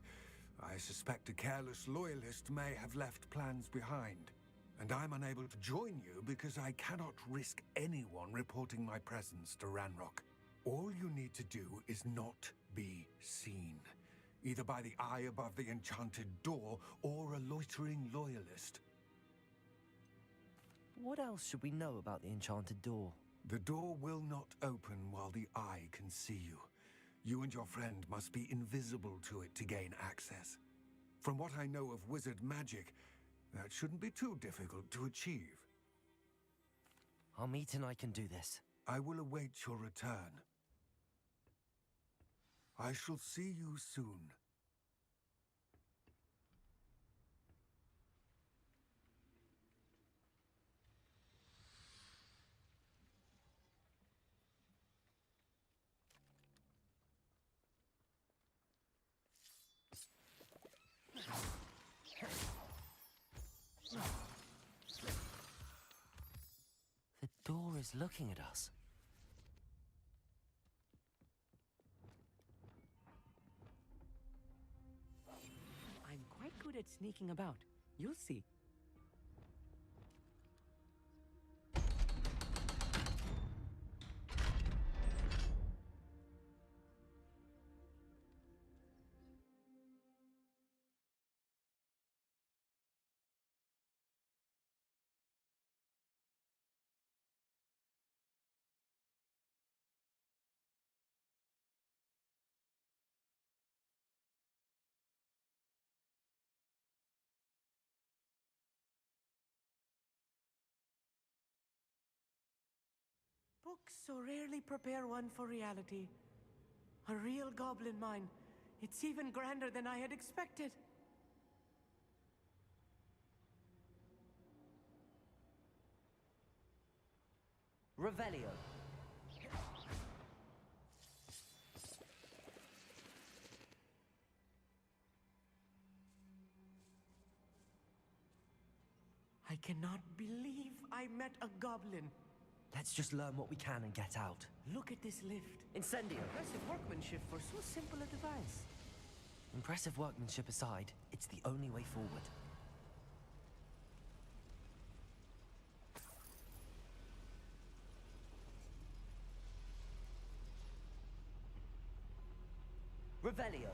I suspect a careless loyalist may have left plans behind. And I'm unable to join you because I cannot risk anyone reporting my presence to Ranrock. All you need to do is not be seen, either by the eye above the enchanted door or a loitering loyalist. What else should we know about the enchanted door? The door will not open while the eye can see you. You and your friend must be invisible to it to gain access. From what I know of wizard magic, that shouldn't be too difficult to achieve. Amit and I can do this. I will await your return. I shall see you soon. The door is looking at us. I'm quite good at sneaking about. You'll see. Books so rarely prepare one for reality. A real goblin mine. It's even grander than I had expected. Revelio. I cannot believe I met a goblin. Let's just learn what we can and get out. Look at this lift. Incendio. Impressive workmanship for so simple a device. Impressive workmanship aside, it's the only way forward. Revelio.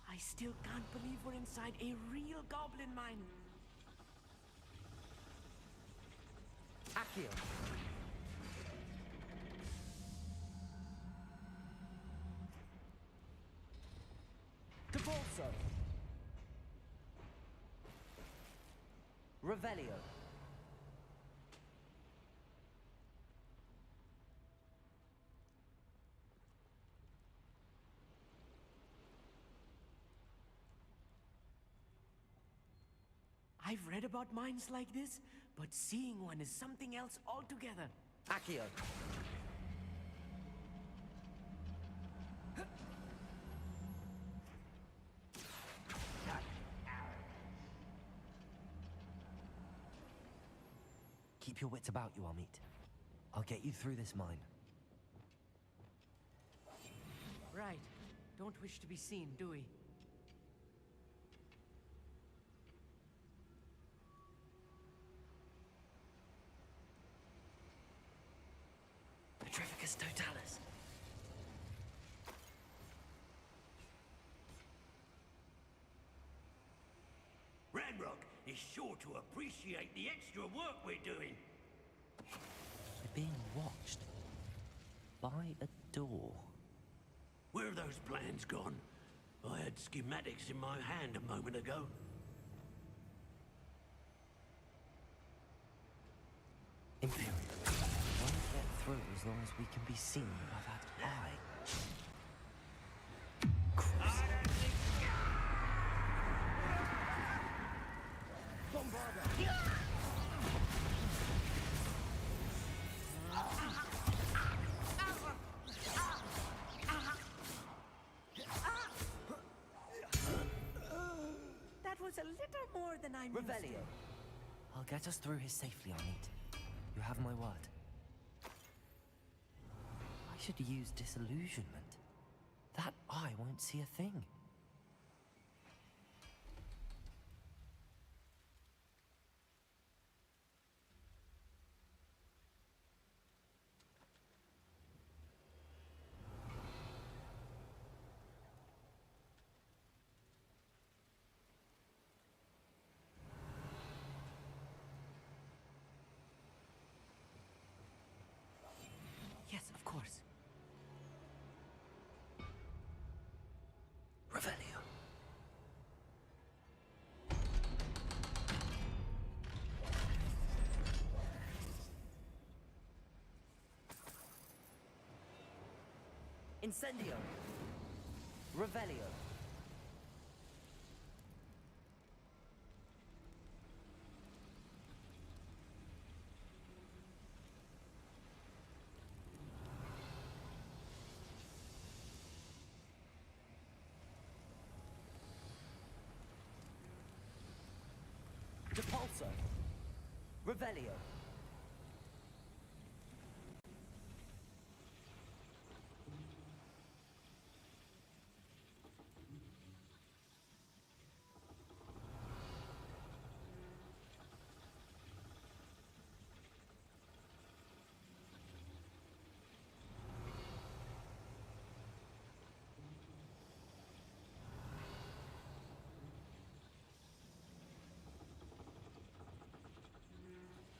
I still can't believe we're inside a real goblin mine. Accio. Debolso. Revelio. I've read about mines like this, but seeing one is something else altogether. Accio. Keep your wits about you, Amit. I'll get you through this mine. Right. Don't wish to be seen, do we? Petrificus totalis. Ranrock is sure to appreciate the extra work we're doing. We're being watched by a door. Where are those plans gone? I had schematics in my hand a moment ago. Imperial. Won't get through as long as we can be seen by that eye. That was a little more than I'm used to. Revelio. I'll get us through here safely, Amit. You have my word. I should use disillusionment. That eye won't see a thing. Yes, of course. Revelio. Incendio. Revelio. Depulso. Revelio.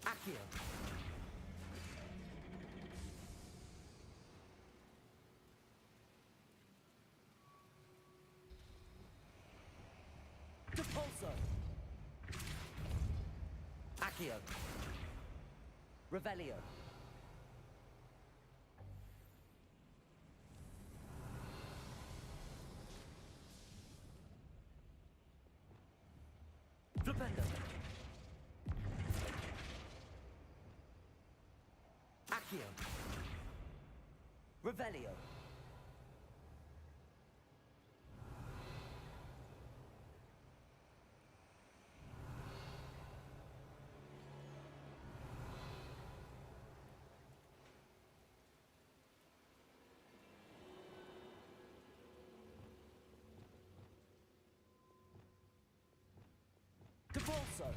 Accio. Depulso. Accio. Revelio. Flipendo. Accio. Revelio. Depulso.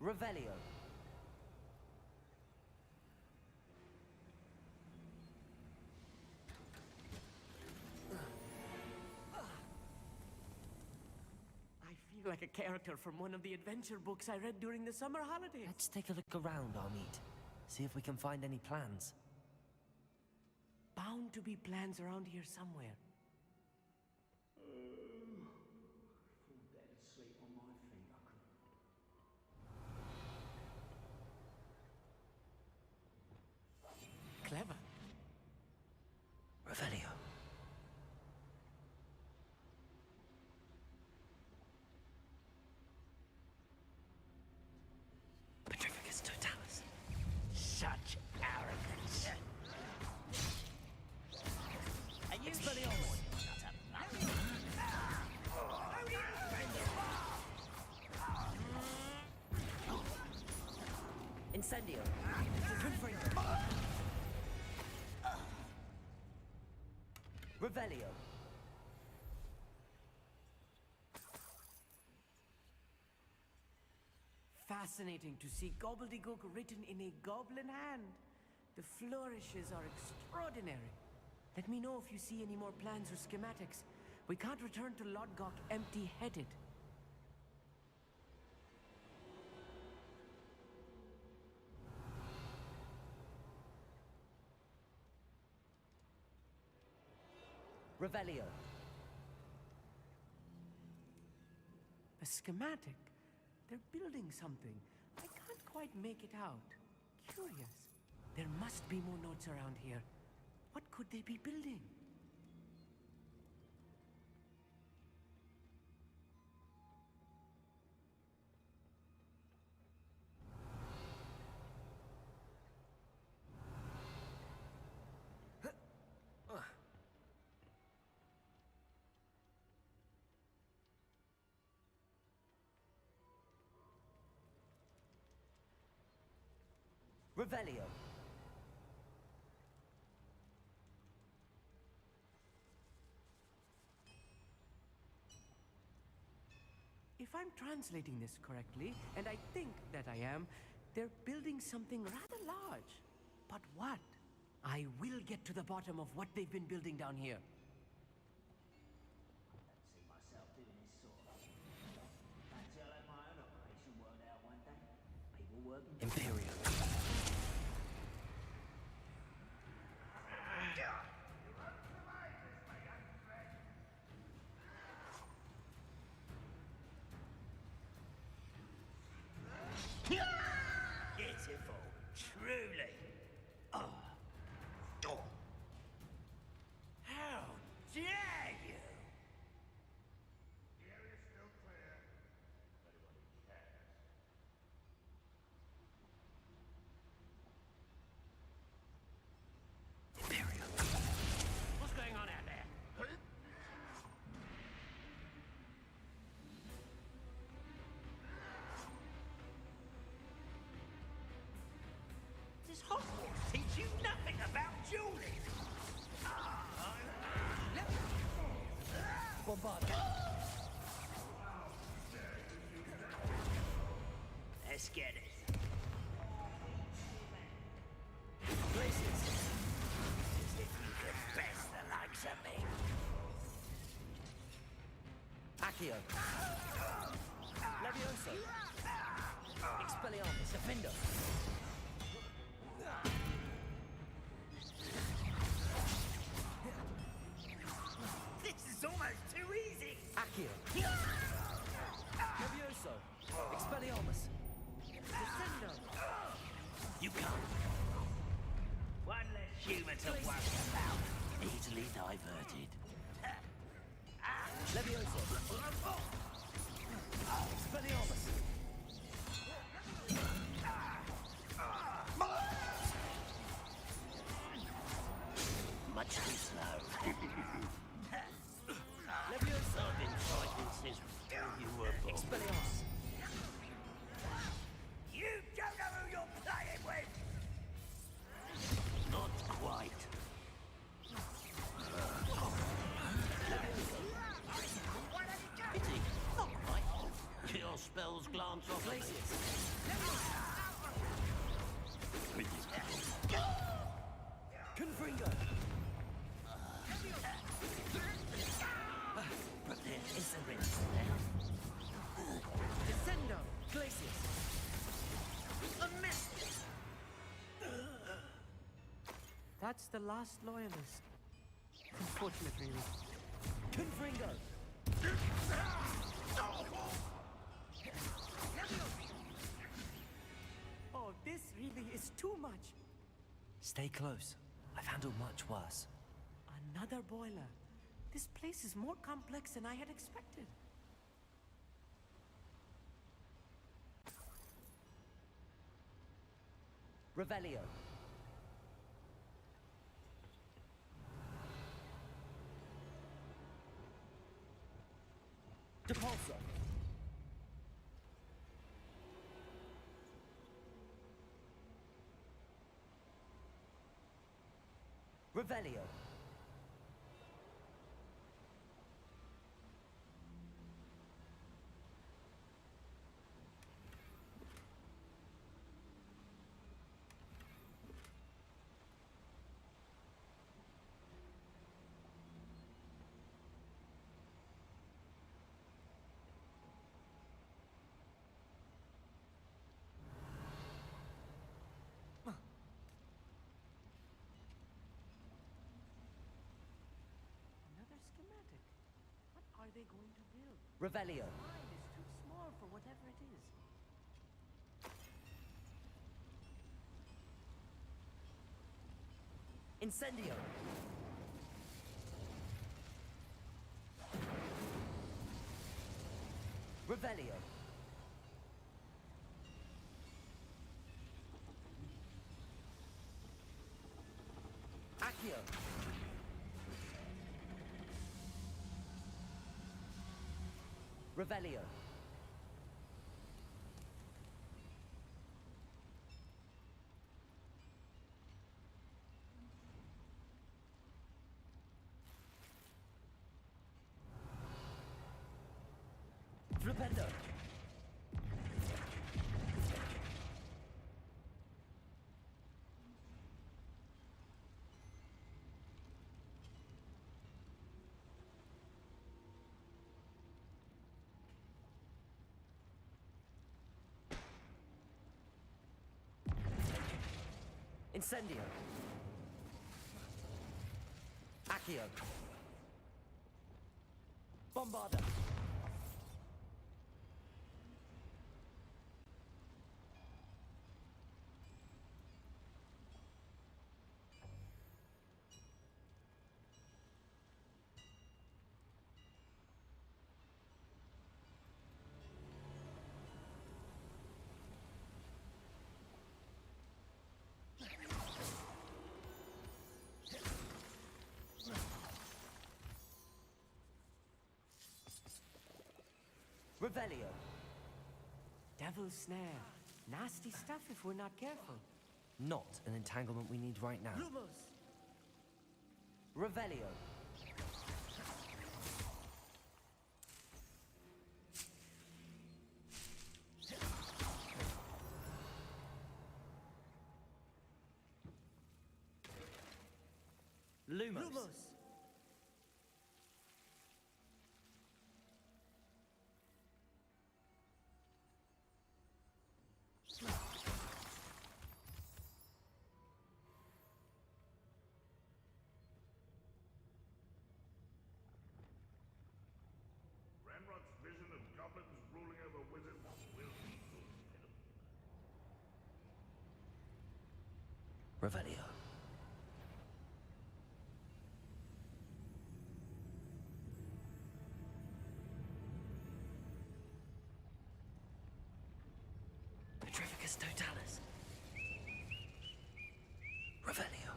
Revelio. I feel like a character from one of the adventure books I read during the summer holidays. Let's take a look around, Amit. See if we can find any plans. Bound to be plans around here somewhere. Revelio. Confringo. Revelio. Fascinating to see gobbledygook written in a goblin hand. The flourishes are extraordinary. Let me know if you see any more plans or schematics. We can't return to Lodgok empty-headed. Revelio. A schematic? They're building something. I can't quite make it out. Curious. There must be more notes around here. What could they be building? Revelio. If I'm translating this correctly, and I think that I am, they're building something rather large. But what? I will get to the bottom of what they've been building down here. See myself doing this sort of thing. Fancy I'll have my own operation worked out one day. People working. Imperial. Beautiful, truly. Oh. Oh. How dare you? The area's still clear. Nobody cares. Imperial. What's going on out there? Does Hogwarts teach you nothing about dueling? Bombarda. Let's get it. Places. As if you could best the likes of me. Accio. Levioso. Expelliarmus. Defender. This is almost too easy. Accio. Levioso. Expelliarmus. Descendo. You can't. One less human to worry about. Easily diverted. Levioso. Expelliarmus. Much too slow. Levioso. I've been fighting since you were born. Expelliarmus. You don't know who you're playing with! Not quite. Pity. Not quite. Your spells glance off Places. Confringo. But there is a risk there. Descendo. Glacius. A miss! That's the last loyalist. Unfortunate, really. Confringo. Oh, this really is too much. Stay close. I've handled much worse. Another boiler. This place is more complex than I had expected. Revelio. Depulso. Revelio. Another schematic. What are they going to build? Revelio. The mine is too small for whatever it is. Incendio. Revelio. Accio. Revelio. Flipendo. Incendio. Accio. Bombarda. Revelio. Devil's snare. Nasty stuff if we're not careful. Not an entanglement we need right now. Lumos. Revelio. Lumos. Ranrock's vision of goblins ruling over wizards will be fulfilled. Revelio. Petrificus totalis. Revelio.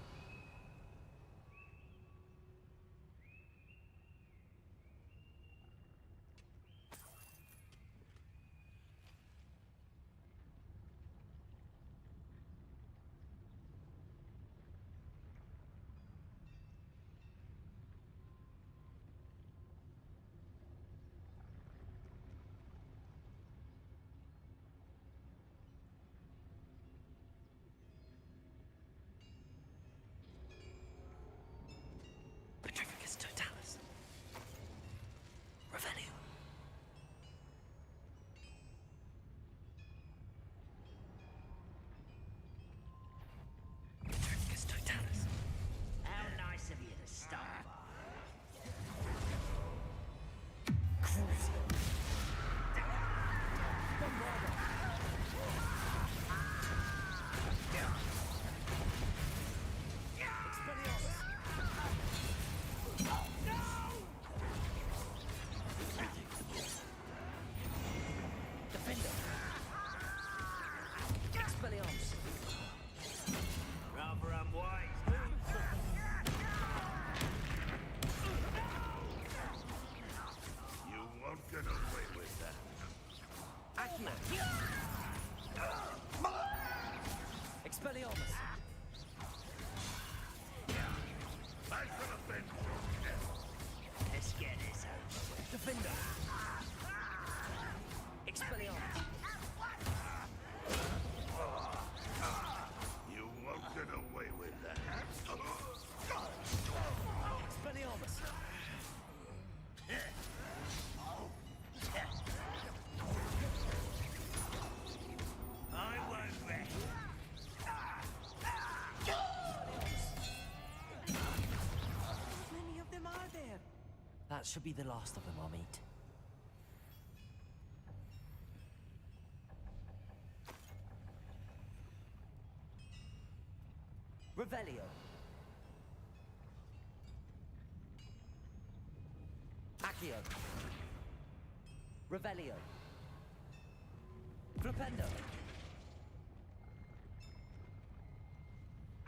Finder! Expelliarmus! You won't get away with that. Expelliarmus! I won't rest. How many of them are there? That should be the last of them, Amit. Revelio. Accio. Revelio. Flipendo.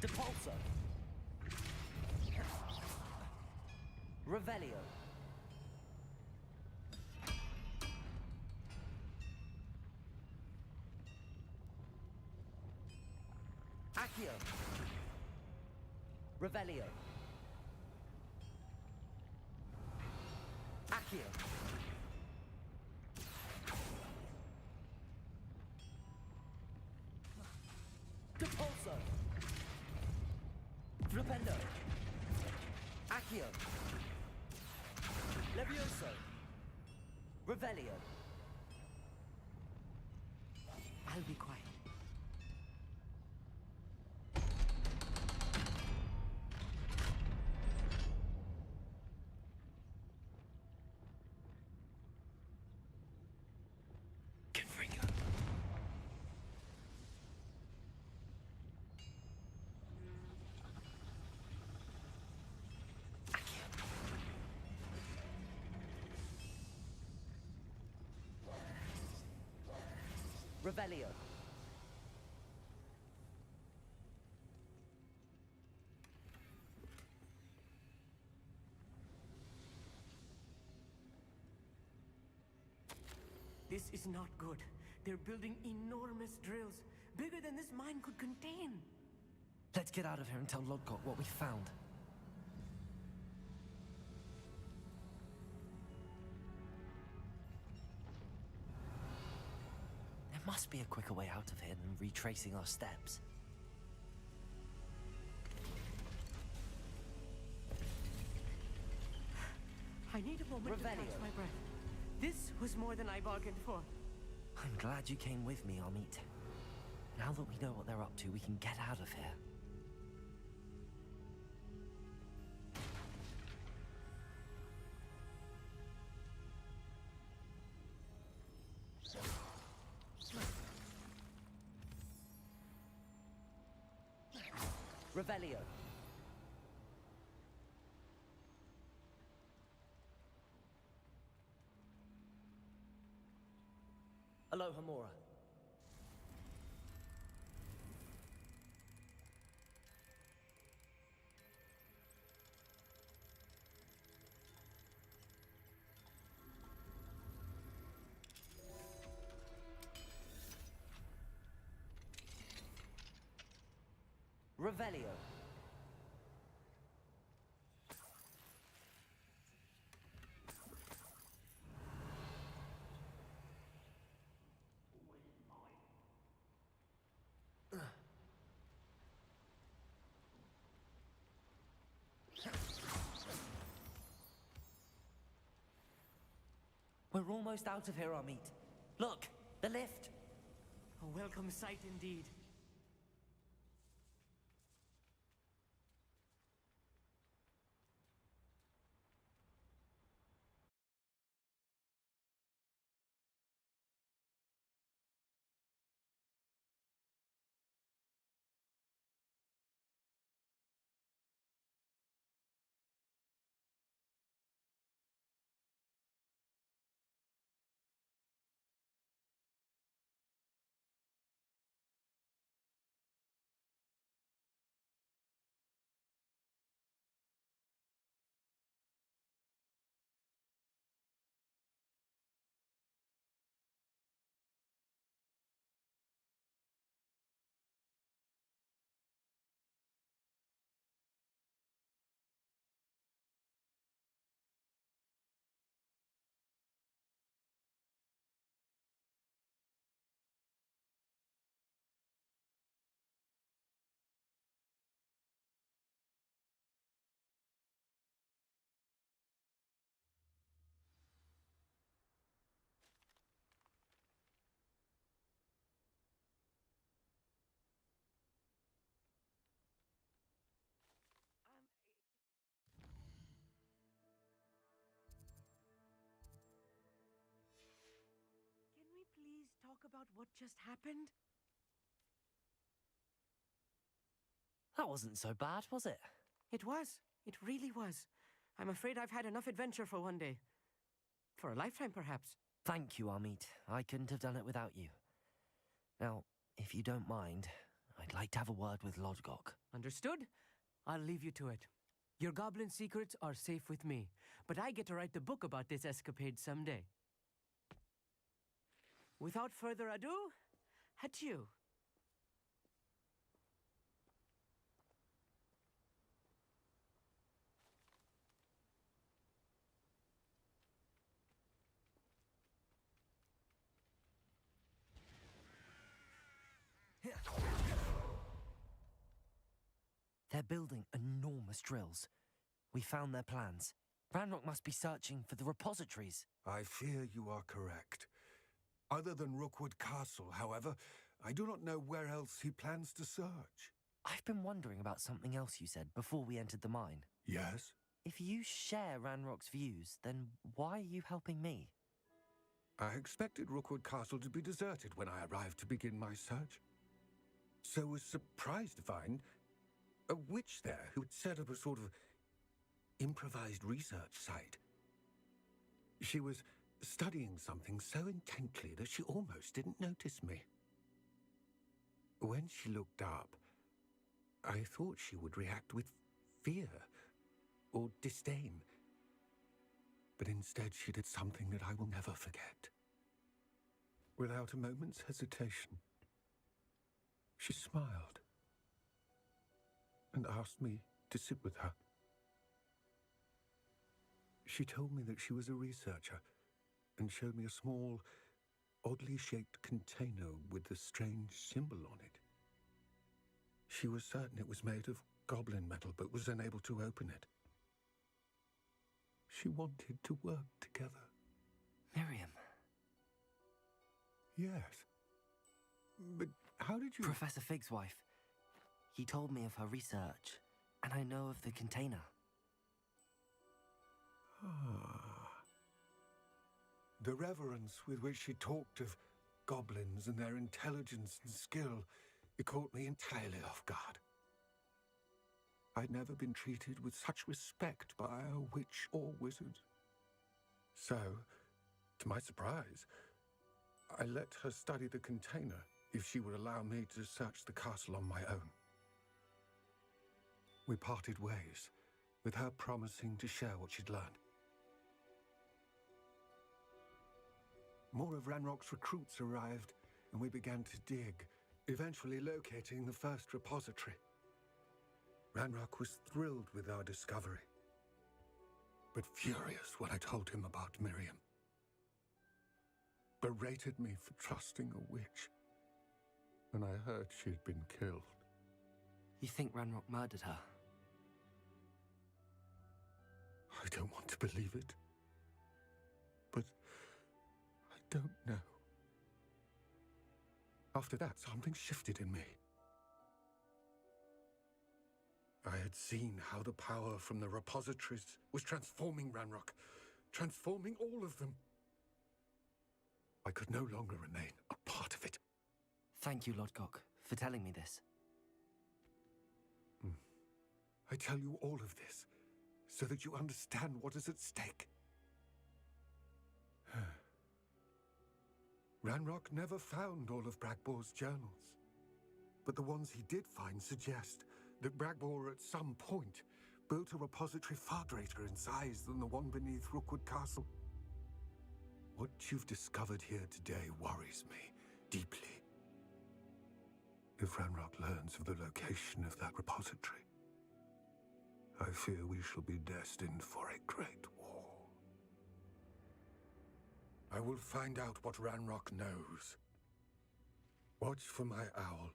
Depulso. Revelio. Accio. Revelio. Accio. Depulso. Flipendo. Accio. Levioso. Revelio. I'll be quiet. Revelio. This is not good. They're building enormous drills, bigger than this mine could contain. Let's get out of here and tell Lodgok what we found. There must be a quicker way out of here than retracing our steps. I need a moment to catch my breath. This was more than I bargained for. I'm glad you came with me, Amit. Now that we know what they're up to, we can get out of here. Revelio. Aloha Mora. Revelio. We're almost out of here, Amit. Look, the lift. A welcome sight indeed. talk about what just happened? That wasn't so bad, was it? It was. It really was. I'm afraid I've had enough adventure for one day. For a lifetime, perhaps. Thank you, Amit. I couldn't have done it without you. Now, if you don't mind, I'd like to have a word with Lodgok. Understood? I'll leave you to it. Your goblin secrets are safe with me, but I get to write the book about this escapade someday. Without further ado, adieu. They're building enormous drills. We found their plans. Ranrock must be searching for the repositories. I fear you are correct. Other than Rookwood Castle, however, I do not know where else he plans to search. I've been wondering about something else you said before we entered the mine. Yes? If you share Ranrock's views, then why are you helping me? I expected Rookwood Castle to be deserted when I arrived to begin my search. So was surprised to find a witch there who had set up a sort of improvised research site. She was studying something so intently that she almost didn't notice me. When she looked up, I thought she would react with fear or disdain. But instead she did something that I will never forget. Without a moment's hesitation, she smiled and asked me to sit with her. She told me that she was a researcher and showed me a small, oddly shaped container with a strange symbol on it. She was certain it was made of goblin metal, but was unable to open it. She wanted to work together. Miriam. Yes. But how did you... Professor Fig's wife. He told me of her research, and I know of the container. The reverence with which she talked of goblins and their intelligence and skill, it caught me entirely off guard. I'd never been treated with such respect by a witch or wizard. So, to my surprise, I let her study the container if she would allow me to search the castle on my own. We parted ways, with her promising to share what she'd learned. More of Ranrock's recruits arrived, and we began to dig, eventually locating the first repository. Ranrock was thrilled with our discovery, but furious when I told him about Miriam. Berated me for trusting a witch, and I heard she'd been killed. You think Ranrock murdered her? I don't want to believe it, but I don't know. After that, something shifted in me. I had seen how the power from the repositories was transforming Ranrock, transforming all of them. I could no longer remain a part of it. Thank you, Lodgok, for telling me this. I tell you all of this so that you understand what is at stake. Ranrock never found all of Bragbor's journals, but the ones he did find suggest that Bragbor at some point built a repository far greater in size than the one beneath Rookwood Castle. What you've discovered here today worries me deeply. If Ranrock learns of the location of that repository, I fear we shall be destined for a great war. I will find out what Ranrock knows. Watch for my owl.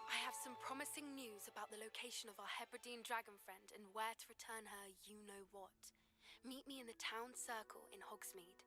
I have some promising news about the location of our Hebridean dragon friend and where to return her you-know-what. Meet me in the town circle in Hogsmeade.